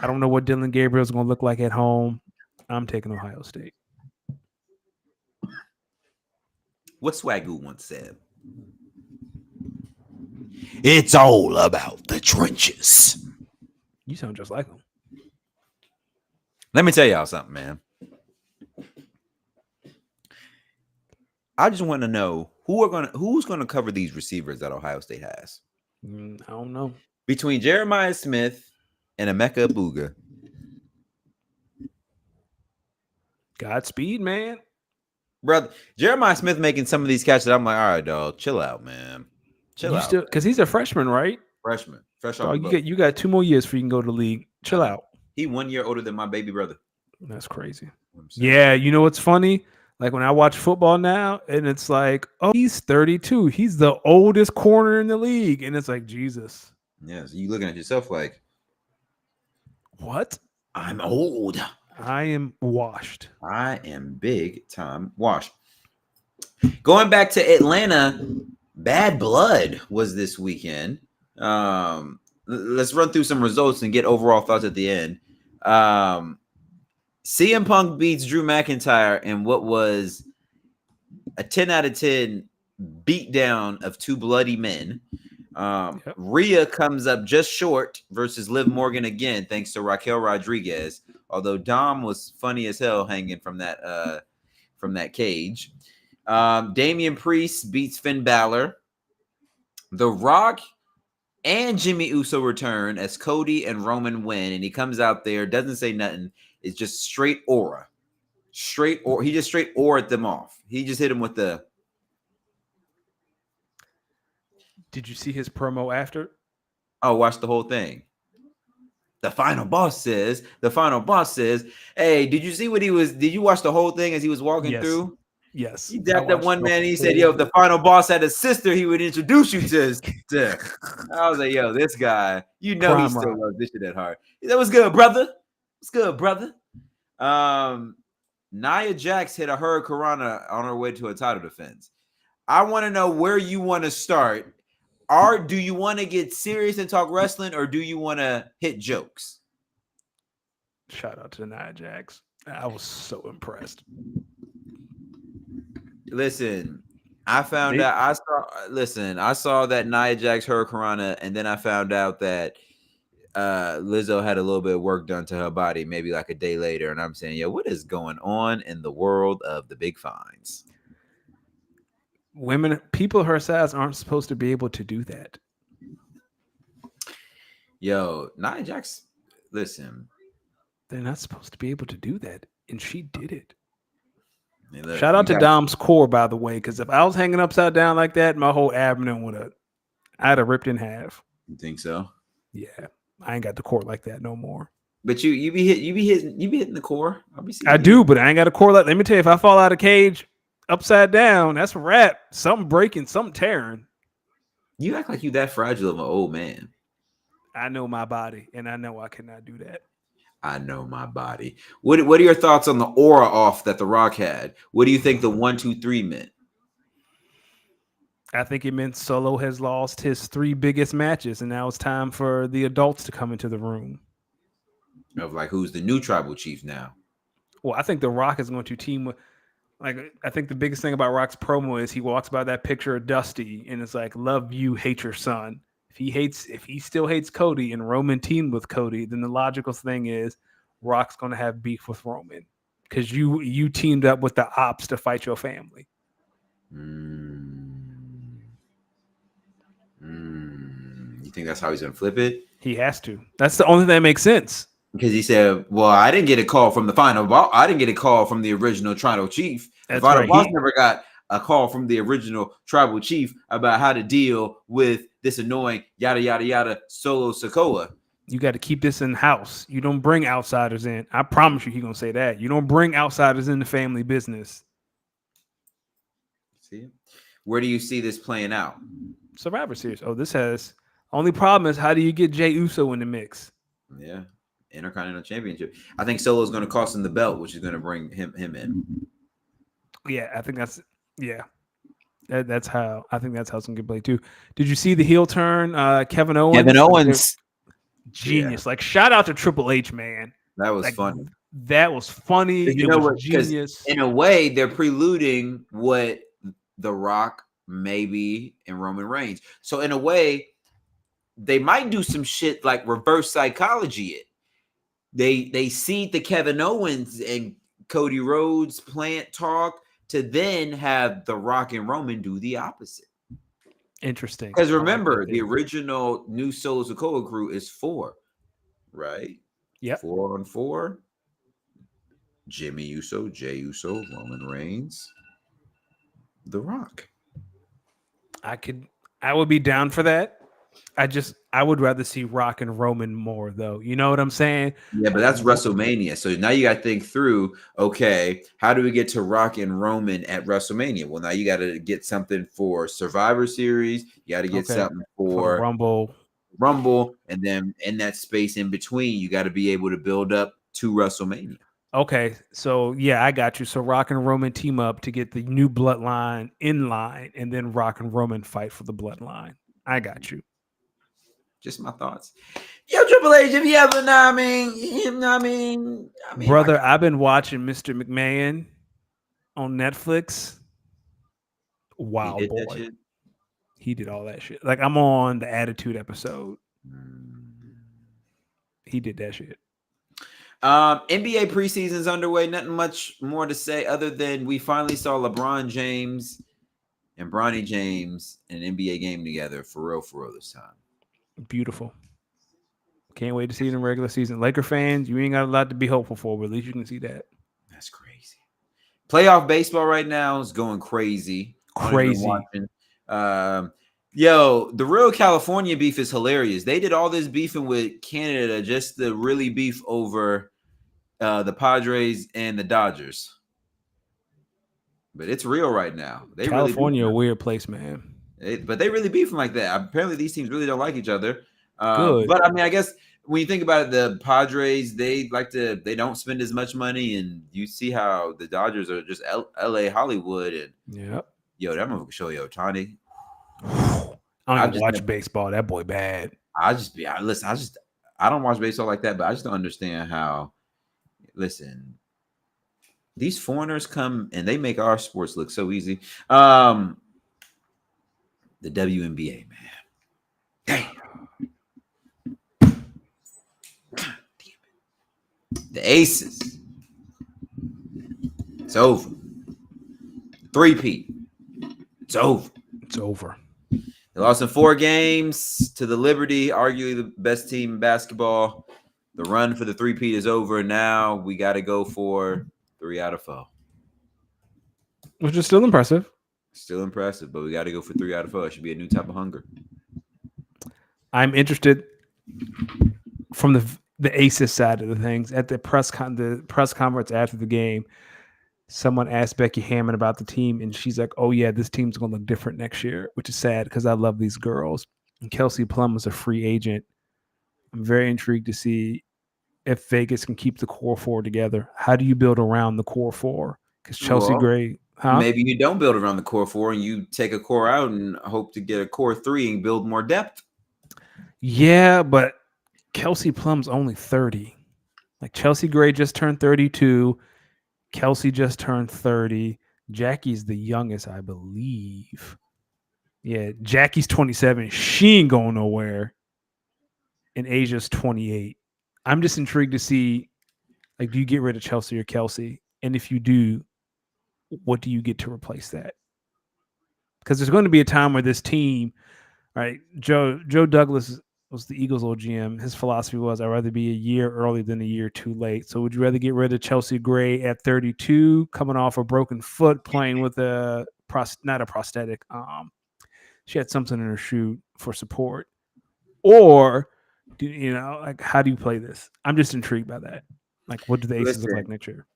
I don't know what Dylan Gabriel's going to look like at home. I'm taking Ohio State. What Swagoo once said. It's all about the trenches. You sound just like him. Let me tell y'all something, man. I just want to know who's gonna cover these receivers that Ohio State has. I don't know. Between Jeremiah Smith and Emeka Ebuga. Godspeed, man. Brother, Jeremiah Smith making some of these catches. I'm like, all right, dog, chill out, man. Chill out. Because he's a freshman, right? Freshman. Fresh off Dog, the boat. you got 2 more years before you can go to the league. Chill out. He 1 year older than my baby brother. That's crazy. Yeah, you know what's funny? Like when I watch football now, and it's like, oh, he's 32. He's the oldest corner in the league. And it's like, Jesus. Yeah, so you looking at yourself like, what? I'm old. I am washed. I am big time washed. Going back to Atlanta, Bad Blood was this weekend. Let's run through some results and get overall thoughts at the end. CM Punk beats Drew McIntyre in what was a 10 out of 10 beatdown of two bloody men. Rhea comes up just short versus Liv Morgan again, thanks to Raquel Rodriguez. Although Dom was funny as hell hanging from that cage. Damian Priest beats Finn Balor. The Rock and Jimmy Uso return as Cody and Roman win, and he comes out there, doesn't say nothing. It's just straight aura. He just straight aura'd them off. He just hit him with the. Did you see his promo after? Oh, watch the whole thing. The final boss says, hey, did you see what he was? Did you watch the whole thing as he was walking through? Yes. He dapped that one man. He said, yo, if the final boss had a sister, he would introduce you to. I was like, yo, this guy, you know, he still loves this shit at heart. That was good, brother. It's good, brother. Nia Jax hit a hurricanrana on her way to a title defense. I want to know where you want to start. Do you want to get serious and talk wrestling, or do you want to hit jokes? Shout out to Nia Jax. I was so impressed. Listen, I found out. I saw that Nia Jax hurricanrana, and then I found out that Lizzo had a little bit of work done to her body, maybe like a day later. And I'm saying, yo, what is going on in the world of the big fines? People her size aren't supposed to be able to do that. Yo, Nia Jax, listen. They're not supposed to be able to do that. And she did it. Hey, look, shout out to Dom's core, by the way, because if I was hanging upside down like that, my whole abdomen I'd have ripped in half. You think so? Yeah. I ain't got the core like that no more. But you be hitting the core. I do, but I ain't got a core like. Let me tell you, if I fall out of cage upside down, that's a wrap. Something breaking, something tearing. You act like you that fragile of an old man. I know my body, and I know I cannot do that. I know my body. What are your thoughts on the aura off that The Rock had? What do you think the 1, 2, 3 meant? I think it meant Solo has lost his 3 biggest matches, and now it's time for the adults to come into the room. Of like, who's the new tribal chief now? Well, I think The Rock is going to team with. I think the biggest thing about Rock's promo is he walks by that picture of Dusty, and it's like, love you, hate your son. If he still hates Cody and Roman teamed with Cody, then the logical thing is Rock's going to have beef with Roman because you teamed up with the ops to fight your family. You think that's how he's going to flip it? He has to. That's the only thing that makes sense. Because he said, well, I didn't get a call from the final boss. I didn't get a call from the original tribal chief. The final boss never got a call from the original tribal chief about how to deal with this annoying yada, yada, yada Solo Sikoa. You got to keep this in house. You don't bring outsiders in. I promise you, he's gonna say that. You don't bring outsiders in the family business. See, where do you see this playing out? Survivor Series. Oh, this has only problem is how do you get Jey Uso in the mix? Yeah, Intercontinental Championship. I think Solo's going to cost him the belt, which is going to bring him in. Yeah, I think that's that's how I think that's how it's gonna get played too. Did you see the heel turn? Kevin Owens. Kevin Owens, genius. Like shout out to Triple H, man. That was like, funny. That was funny. You know was genius. In a way, they're preluding what The Rock maybe and Roman Reigns. So in a way, they might do some shit like reverse psychology. It they seed the Kevin Owens and Cody Rhodes plant talk to then have The Rock and Roman do the opposite. Interesting. Because remember, the original New Solo Sikoa crew is 4, right? Yeah, 4-on-4. Jimmy Uso, Jey Uso, Roman Reigns, The Rock. I would be down for that. I would rather see Rock and Roman more, though. You know what I'm saying? Yeah, but that's WrestleMania. So now you got to think through, okay, how do we get to Rock and Roman at WrestleMania? Well, now you got to get something for Survivor Series. You got to get something for Rumble. And then in that space in between, you got to be able to build up to WrestleMania. Okay, so yeah, I got you. So Rock and Roman team up to get the new bloodline in line, and then Rock and Roman fight for the bloodline. I got you. Just my thoughts. Yo, Triple H, if you ever, brother, I've been watching Mr. McMahon on Netflix. Wow, boy. He did all that shit. Like, I'm on the Attitude episode. He did that shit. NBA preseason's underway. Nothing much more to say other than we finally saw LeBron James and Bronny James in an NBA game together for real this time. Beautiful. Can't wait to see it in regular season. Laker fans, you ain't got a lot to be hopeful for, but at least you can see that. That's crazy. Playoff baseball right now is going crazy. Yo, the real California beef is hilarious. They did all this beefing with Canada just to really beef over the Padres and the Dodgers. But it's real right now. California, a weird place, man. But they really beefing like that. Apparently, these teams really don't like each other. Good. But I mean, I guess when you think about it, the Padres, they don't spend as much money, and you see how the Dodgers are just LA Hollywood, and yo, that motherfucker show yo Ohtani. I don't watch baseball. That boy bad. I don't watch baseball like that, but I just don't understand how. Listen, these foreigners come and they make our sports look so easy. The WNBA, man. Damn. God damn it. The Aces. It's over. 3-peat. It's over. It's over. They lost in 4 games to the Liberty, arguably the best team in basketball. The run for the 3-peat is over. Now we got to go for 3 out of 4. Which is still impressive. Still impressive, but we got to go for 3 out of 4. It should be a new type of hunger. I'm interested from the Aces side of the things. At the press conference after the game, someone asked Becky Hammon about the team, and she's like, oh, yeah, this team's going to look different next year, which is sad because I love these girls. And Kelsey Plum is a free agent. I'm very intrigued to see if Vegas can keep the core 4 together. How do you build around the core 4? Because Chelsea Gray... Maybe you don't build around the core 4 and you take a core out and hope to get a core 3 and build more depth. Yeah, but Kelsey Plum's only 30. Like Chelsea Gray just turned 32. Kelsey just turned 30. Jackie's the youngest, I believe. Yeah, Jackie's 27. She ain't going nowhere. And Asia's 28. I'm just intrigued to see, like, do you get rid of Chelsea or Kelsey? And if you do, what do you get to replace that? Because there's going to be a time where this team, right? Joe Douglas was the Eagles' old GM. His philosophy was, I'd rather be a year early than a year too late. So would you rather get rid of Chelsea Gray at 32, coming off a broken foot, playing with not a prosthetic. She had something in her shoe for support. Or Like how do you play this? I'm just intrigued by that. Like, what do the Aces look like next year?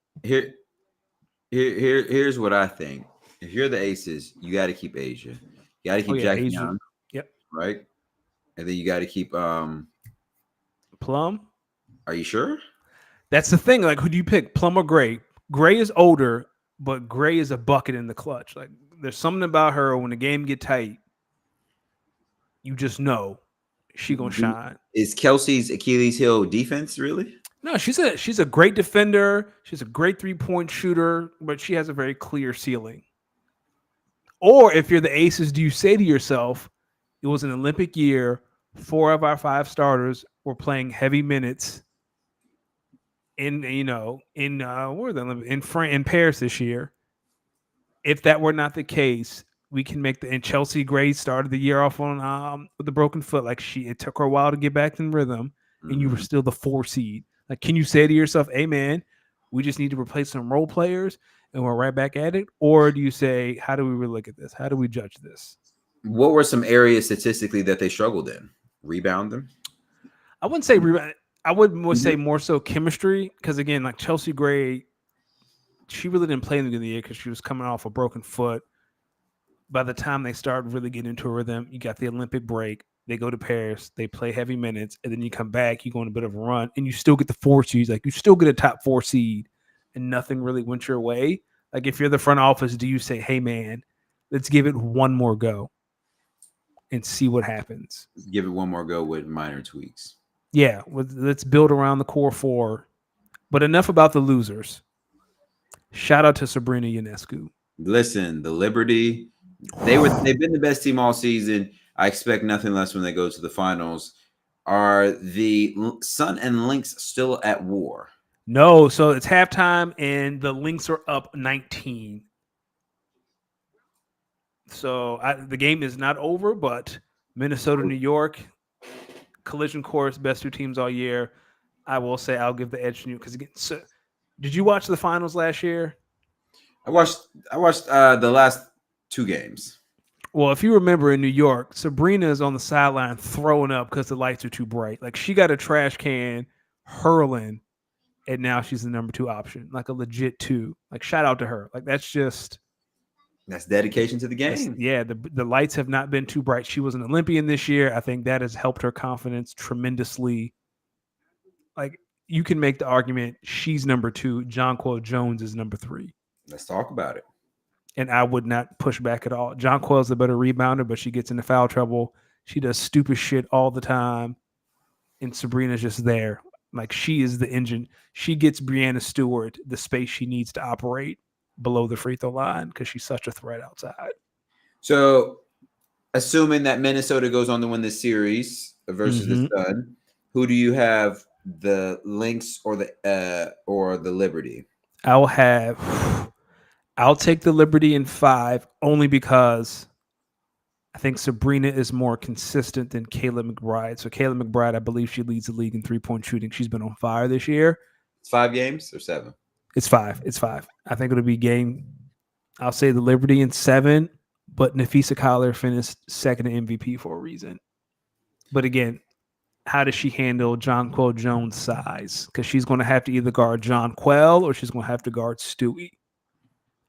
Here's what I think. If you're the Aces, you got to keep Asia. You got to keep Jackie Asia. Young. Yep. Right, and then you got to keep Plum. Are you sure? That's the thing. Like, who do you pick, Plum or Gray? Gray is older, but Gray is a bucket in the clutch. Like, there's something about her when the game get tight, you just know she gonna shine. Is Kelsey's Achilles heel defense really? No, she's a great defender. She's a great 3-point shooter, but she has a very clear ceiling. Or if you're the Aces, do you say to yourself, it was an Olympic year, 4 of our 5 starters were playing heavy minutes in Paris this year. If that were not the case, we can make and Chelsea Gray started the year off on with a broken foot. Like it took her a while to get back in rhythm, and you were still the 4 seed. Like, can you say to yourself, "Hey, man, we just need to replace some role players, and we're right back at it"? Or do you say, "How do we really look at this? How do we judge this?" What were some areas statistically that they struggled in? Rebound them? I wouldn't say rebound. I would say more so chemistry, because again, like Chelsea Gray, she really didn't play in the beginning of the year because she was coming off a broken foot. By the time they started really getting into a rhythm, you got the Olympic break. They go to Paris, they play heavy minutes, and then you come back, you go on a bit of a run, and you still get the 4 seeds. Like, you still get a top 4 seed, and nothing really went your way. Like, if you're the front office, do you say, "Hey, man, let's give it one more go and see what happens"? Give it one more go with minor tweaks. Yeah, let's build around the core 4. But enough about the losers. Shout out to Sabrina Ionescu. Listen, the Liberty, they've been the best team all season. I expect nothing less when they go to the finals. Are the Sun and Lynx still at war? No, so it's halftime and the Lynx are up 19. So the game is not over, but Minnesota, New York, collision course, best 2 teams all year. I will say I'll give the edge to you because did you watch the finals last year? I watched the last 2 games. Well, if you remember in New York, Sabrina is on the sideline throwing up because the lights are too bright. Like, she got a trash can hurling, and now she's the number 2 option, like a legit 2. Like, shout out to her. Like, that's dedication to the game. Yeah, the lights have not been too bright. She was an Olympian this year. I think that has helped her confidence tremendously. Like, you can make the argument she's number 2. Jonquel Jones is number 3. Let's talk about it. And I would not push back at all. Jonquel's the better rebounder, but she gets into foul trouble. She does stupid shit all the time. And Sabrina's just there. Like, she is the engine. She gets Breanna Stewart the space she needs to operate below the free throw line because she's such a threat outside. So, assuming that Minnesota goes on to win this series versus the Sun, who do you have, the Lynx or the Liberty? I'll take the Liberty in 5 only because I think Sabrina is more consistent than Kayla McBride. So Kayla McBride, I believe she leads the league in 3-point shooting. She's been on fire this year. It's 5 games or 7? It's 5. It's 5. I think it'll be game. I'll say the Liberty in 7, but Nafisa Collier finished second in MVP for a reason. But again, how does she handle Jonquel Jones' size? Because she's going to have to either guard Jonquel or she's going to have to guard Stewie.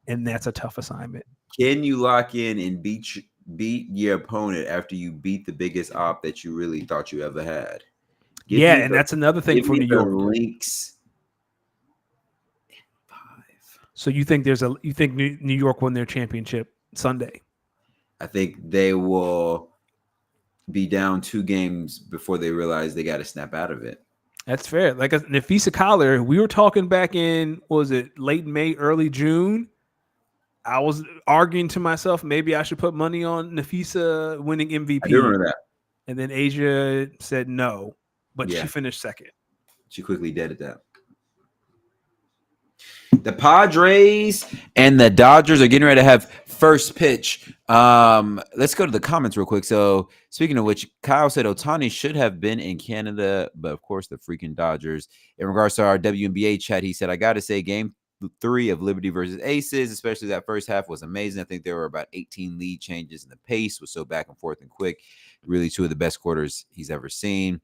And that's a tough assignment. Can you lock in and beat your opponent after you beat the biggest op that you really thought you ever had? And that's another thing for New York. Lynx in 5. So you think New York won their championship Sunday? I think they will be down 2 games before they realize they got to snap out of it. That's fair. Like Nafisa Collier, we were talking back in, was it late May, early June? I was arguing to myself, maybe I should put money on Nafisa winning MVP. I do remember that. And then Asia said no, but she finished second. She quickly deaded that. The Padres and the Dodgers are getting ready to have first pitch. Let's go to the comments real quick. So, speaking of which, Kyle said Ohtani should have been in Canada, but of course, the freaking Dodgers. In regards to our WNBA chat, he said, I got to say, game 3 of Liberty versus Aces, especially that first half, was amazing. I think there were about 18 lead changes, and the pace was so back and forth and quick. Really, 2 of the best quarters he's ever seen.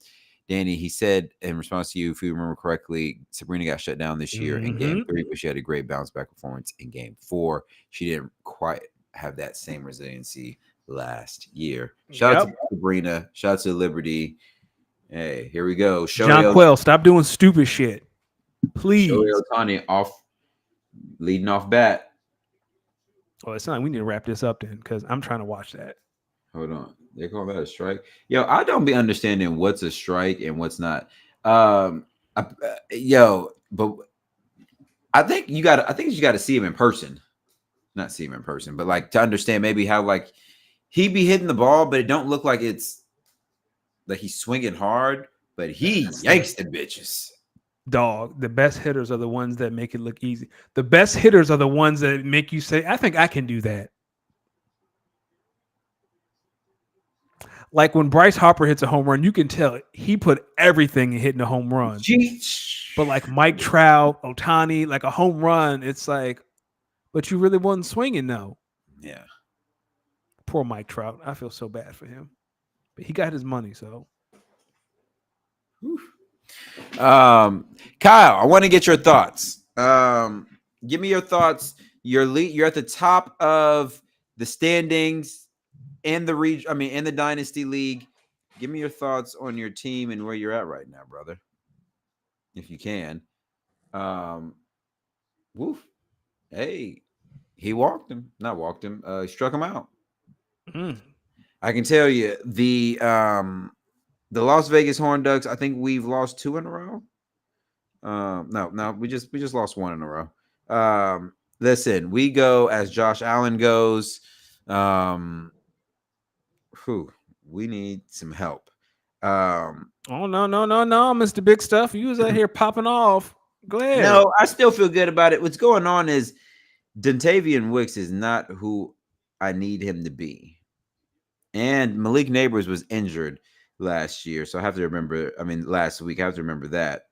Danny, he said in response to you, if you remember correctly, Sabrina got shut down this year in Game 3, but she had a great bounce back performance in Game 4. She didn't quite have that same resiliency last year. Shout out to Sabrina. Shout out to Liberty. Hey, here we go. Jonquel, stop doing stupid shit, please. Shohei Ohtani leading off bat. Oh, it's not. We need to wrap this up then, because I'm trying to watch that. Hold on. They call that a strike? Yo, I don't be understanding what's a strike and what's not. But I think you got to see him in person. Not see him in person, but like to understand maybe how like he be hitting the ball, but it don't look like it's like he's swinging hard, but he yanks the bitches. Dog, the best hitters are the ones that make it look easy. The best hitters are the ones that make you say, I think I can do that. Like when Bryce Harper hits a home run, you can tell he put everything in hitting a home run. But like Mike Trout, Ohtani, like a home run, it's like, but you really wasn't swinging though. Yeah. Poor Mike Trout. I feel so bad for him. But he got his money, so. Kyle, I want to get your thoughts. Give me your thoughts. You're at the top of the standings in the in the Dynasty League. Give me your thoughts on your team and where you're at right now, brother. If you can. Hey, he struck him out. I can tell you the Las Vegas Horned Ducks, I think we've lost 2 in a row. No, we just lost 1 in a row. Listen, we go as Josh Allen goes. We need some help. Oh no, Mr. Big Stuff. You was out here popping off. Go ahead. No, I still feel good about it. What's going on is Dontavian Wicks is not who I need him to be. And Malik Neighbors was injured last year. So last week, I have to remember that.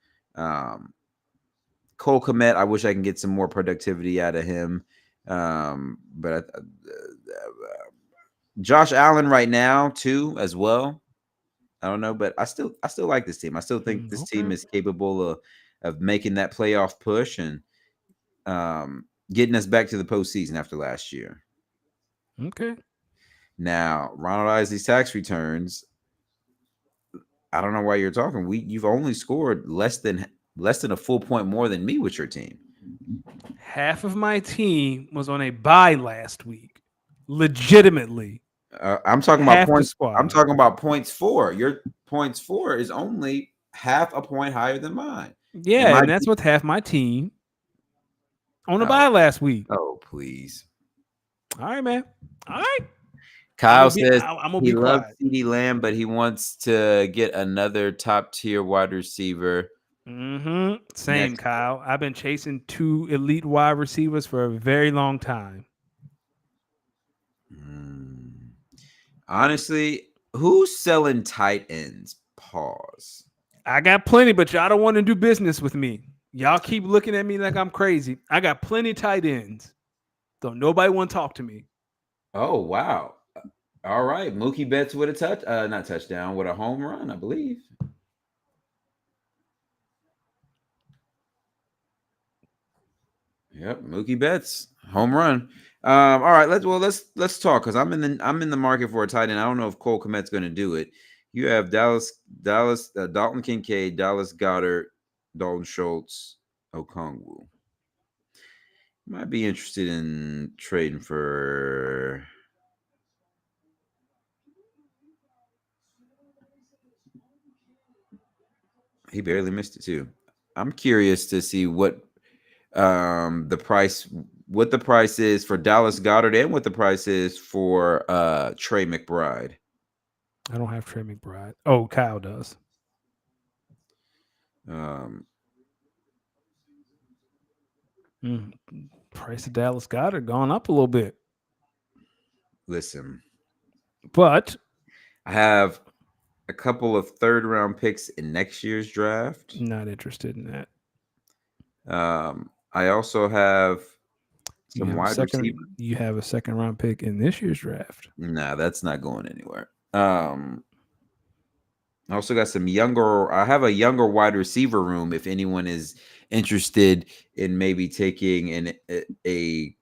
Cole Kmet, I wish I can get some more productivity out of him. But Josh Allen right now too, as well. I don't know, but I still like this team. I still think this team is capable of making that playoff push and getting us back to the postseason after last year. Okay. Now, Ronald Isley's tax returns. I don't know why you're talking. You've only scored less than a full point more than me with your team. Half of my team was on a bye last week. Legitimately. I'm talking about points. I'm talking about points for. Your points for is only half a point higher than mine. Yeah, and that's with half my team on a bye last week. Oh, please. All right, man. All right. Kyle says he loves CeeDee Lamb, but he wants to get another top-tier wide receiver. Same, Kyle. I've been chasing 2 elite wide receivers for a very long time. Honestly, who's selling tight ends? Pause. I got plenty, but y'all don't want to do business with me. Y'all keep looking at me like I'm crazy. I got plenty tight ends. Don't nobody want to talk to me. Oh, wow. All right. Mookie Betts with a not touchdown, with a home run, I believe. Yep, Mookie Betts, home run. All right, let's talk, because I'm in the market for a tight end. I don't know if Cole Kmet's going to do it. You have Dalton Kincaid, Dallas Goedert, Dalton Schultz, Okongwu. Might be interested in trading for. He barely missed it too. I'm curious to see what the price is for Dallas Goedert and what the price is for Trey McBride. I don't have Trey McBride. Oh, Kyle does. Price of Dallas Goedert gone up a little bit. Listen, but I have a couple of 3rd-round picks in next year's draft. Not interested in that. I also have some wide receivers. You have a 2nd-round pick in this year's draft. Nah, that's not going anywhere. I also got some younger. I have a younger wide receiver room. If anyone is interested in maybe taking a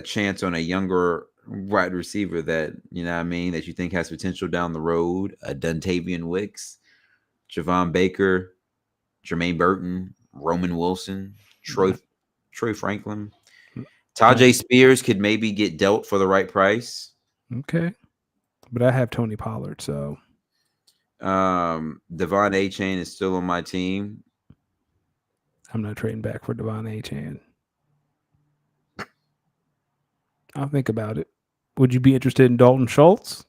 chance on a younger wide receiver that what I mean, that you think has potential down the road, a Duntavian Wicks, Javon Baker, Jermaine Burton, Roman Wilson, Troy Franklin, Tajay Spears could maybe get dealt for the right price. Okay, but I have Tony Pollard, so Devon A-Chain is still on my team. I'm not trading back for Devon A-Chain. I'll think about it. Would you be interested in Dalton Schultz?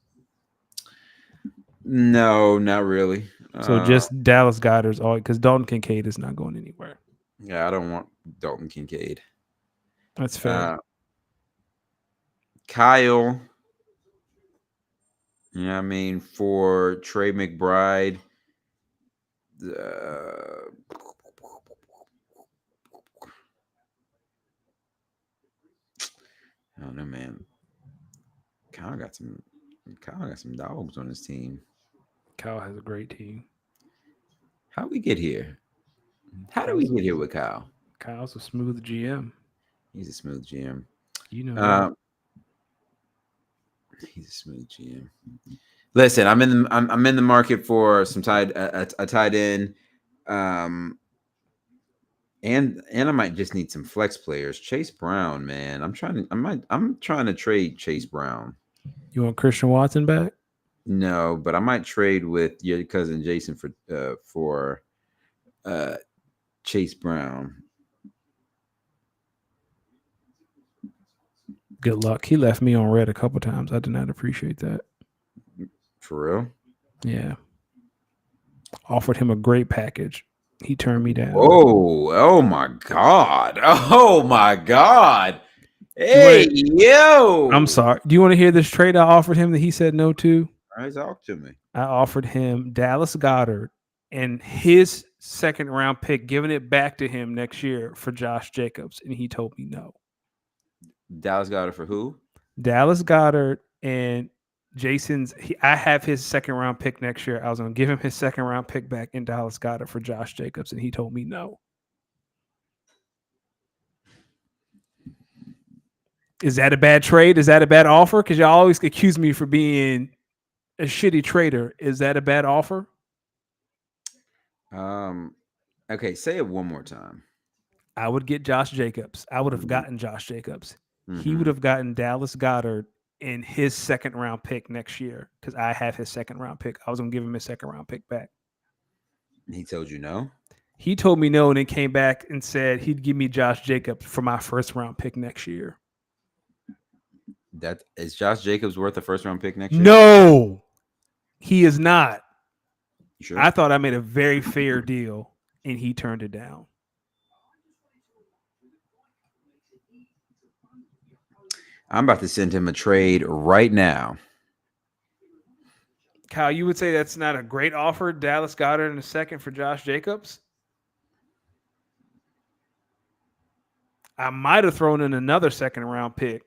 No, not really. So just Dallas Goedert's all, because Dalton Kincaid is not going anywhere. Yeah, I don't want Dalton Kincaid. That's fair. Kyle, you know what I mean, for Trey McBride. I don't know, man. Kyle got some dogs on his team. Kyle has a great team. How we get here? How do we get here with Kyle? Kyle's a smooth GM. He's a smooth GM. You know that. He's a smooth GM. Listen, I'm in the market for some tight end, and I might just need some flex players. Chase Brown, man, I'm trying to trade Chase Brown. You want Christian Watson back? No, but I might trade with your cousin Jason for Chase Brown. Good luck. He left me on red a couple times. I did not appreciate that. For real? Yeah. Offered him a great package. He turned me down. Oh my God. Oh my God. Hey, yo. I'm sorry. Do you want to hear this trade I offered him that he said no to? All right, talk to me. I offered him Dallas Goedert and his second round pick, giving it back to him next year for Josh Jacobs. And he told me no. Dallas Goedert for who? Dallas Goedert and Jason's. I have his second round pick next year. I was going to give him his second round pick back in Dallas Goedert for Josh Jacobs. And he told me no. Is that a bad trade? Is that a bad offer? Because y'all always accuse me for being a shitty trader. Is that a bad offer? Okay, say it one more time. I would get Josh Jacobs. I would have gotten Josh Jacobs. He would have gotten Dallas Goedert in his second round pick next year because I have his second round pick. I was going to give him his second round pick back. He told you no? He told me no and then came back and said he'd give me Josh Jacobs for my first round pick next year. That is Josh Jacobs worth a first round pick next year? No, he is not. You sure? I thought I made a very fair deal and he turned it down. I'm about to send him a trade right now. Kyle, you would say that's not a great offer, Dallas Goedert in a second for Josh Jacobs? I might have thrown in another second round pick.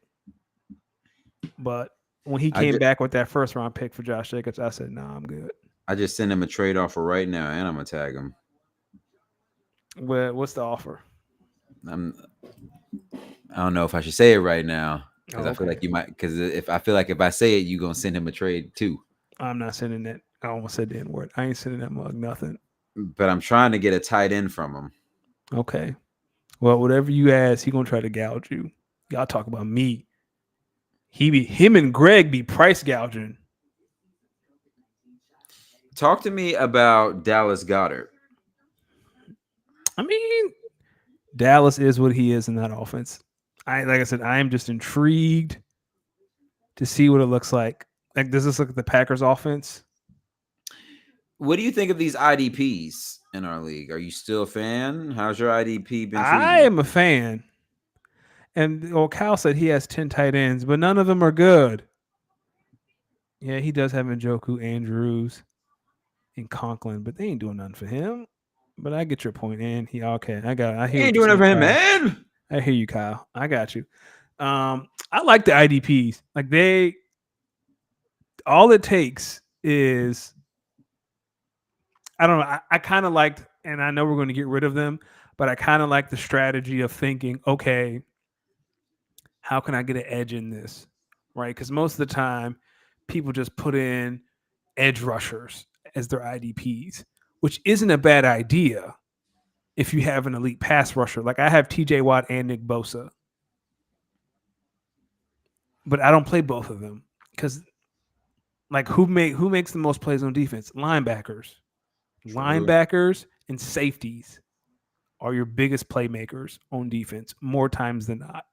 But when he came back with that first round pick for Josh Jacobs, I said, nah, I'm good. I just sent him a trade offer right now, and I'm going to tag him. What's the offer? I don't know if I should say it right now. Because I feel like you might. Because if I say it, you're going to send him a trade too. I'm not sending that. I almost said the N-word. I ain't sending that mug nothing. But I'm trying to get a tight end from him. Okay. Well, whatever you ask, he going to try to gouge you. Y'all talk about me. Him and Greg be price gouging. Talk to me about Dallas Goedert. I mean, Dallas is what he is in that offense. Like I said, I am just intrigued to see what it looks like. Like, does this look at the Packers offense? What do you think of these IDPs in our league? Are you still a fan? How's your IDP been? I am a fan. And Kyle said he has 10 tight ends, but none of them are good. Yeah, he does have Njoku, Andrews, and Conklin, but they ain't doing nothing for him. But I get your point, and he okay. I hear ain't doing nothing for him, man. I hear you, Kyle. I got you. I like the IDPs. Like all it takes is I don't know. I kind of liked, and I know we're going to get rid of them, but I kind of like the strategy of thinking, okay, how can I get an edge in this? Right? Because most of the time, people just put in edge rushers as their IDPs, which isn't a bad idea if you have an elite pass rusher. Like I have TJ Watt and Nick Bosa, but I don't play both of them because, like, who makes the most plays on defense? Linebackers. True. Linebackers and safeties are your biggest playmakers on defense more times than not.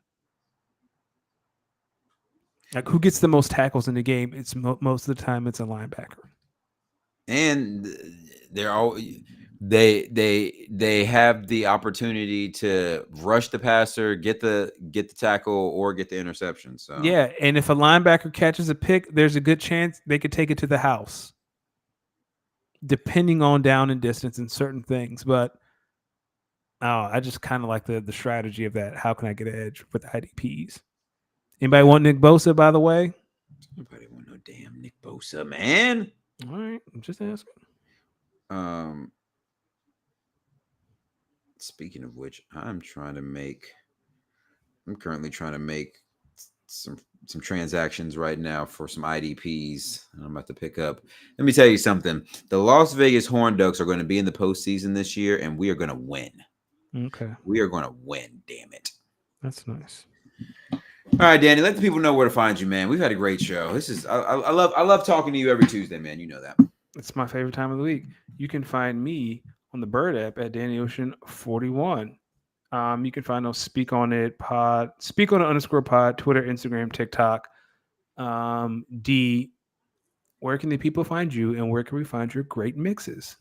Like who gets the most tackles in the game? It's most of the time it's a linebacker. And they're all they have the opportunity to rush the passer, get the tackle, or get the interception. So yeah, and if a linebacker catches a pick, there's a good chance they could take it to the house, depending on down and distance and certain things. But I just kind of like the strategy of that. How can I get an edge with IDPs? Anybody want Nick Bosa, by the way? Nobody want no damn Nick Bosa, man. All right, I'm just asking. Speaking of which, I'm currently trying to make some transactions right now for some IDPs. I'm about to pick up. Let me tell you something. The Las Vegas Horn Ducks are going to be in the postseason this year, and we are going to win. Okay. We are going to win, damn it. That's nice. All right, Danny, let the people know where to find you, man. We've had a great show. This is I love talking to you every Tuesday, man. You know that. It's my favorite time of the week. You can find me on the Bird app at Danny Ocean 41. You can find us Speak On It pod, Speak On It _pod, Twitter, Instagram, TikTok. D, where can the people find you, and where can we find your great mixes?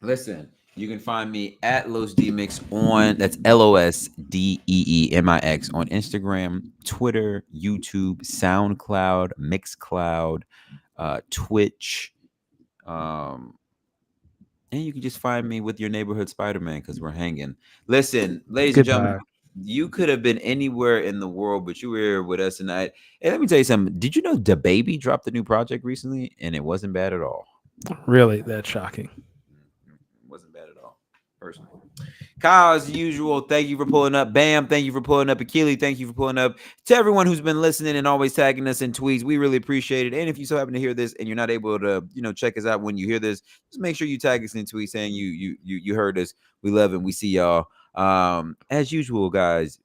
Listen, you can find me at Los D Mix on, that's LOSDEEMIX on Instagram, Twitter, YouTube, SoundCloud, Mixcloud, Twitch. And you can just find me with your neighborhood Spider-Man because we're hanging. Listen, ladies and gentlemen, you could have been anywhere in the world, but you were here with us tonight. And let me tell you something. Did you know DaBaby dropped a new project recently, and it wasn't bad at all? Really? That's shocking. Wasn't bad at all, personally. Kyle, as usual, thank you for pulling up. Bam, thank you for pulling up. Akili, thank you for pulling up. To everyone who's been listening and always tagging us in tweets, we really appreciate it. And if you so happen to hear this and you're not able to, check us out when you hear this, just make sure you tag us in tweets saying you heard us. We love it. We see y'all. As usual, guys,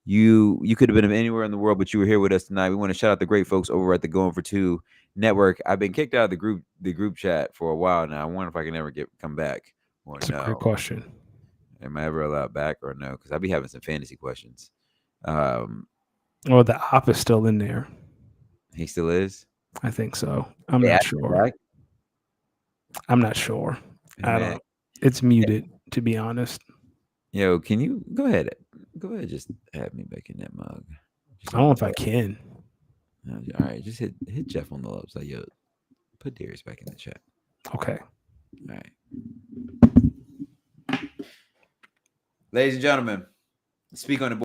you could have been anywhere in the world, but you were here with us tonight. We want to shout out the great folks over at the GoingFor2 Network. I've been kicked out of the group chat for a while now. I wonder if I can ever come back or That's a great question. Am I ever allowed back or no? Because I'll be having some fantasy questions. Well, the op is still in there. He still is? I think so. I'm not sure. I'm not sure. I don't know. It's muted, to be honest. Yo, can you go ahead? Just have me back in that mug. I don't know if I can. All right, just hit Jeff on the lobes. Like, yo, put Darius back in the chat. Okay. All right. Ladies and gentlemen, speak on the board.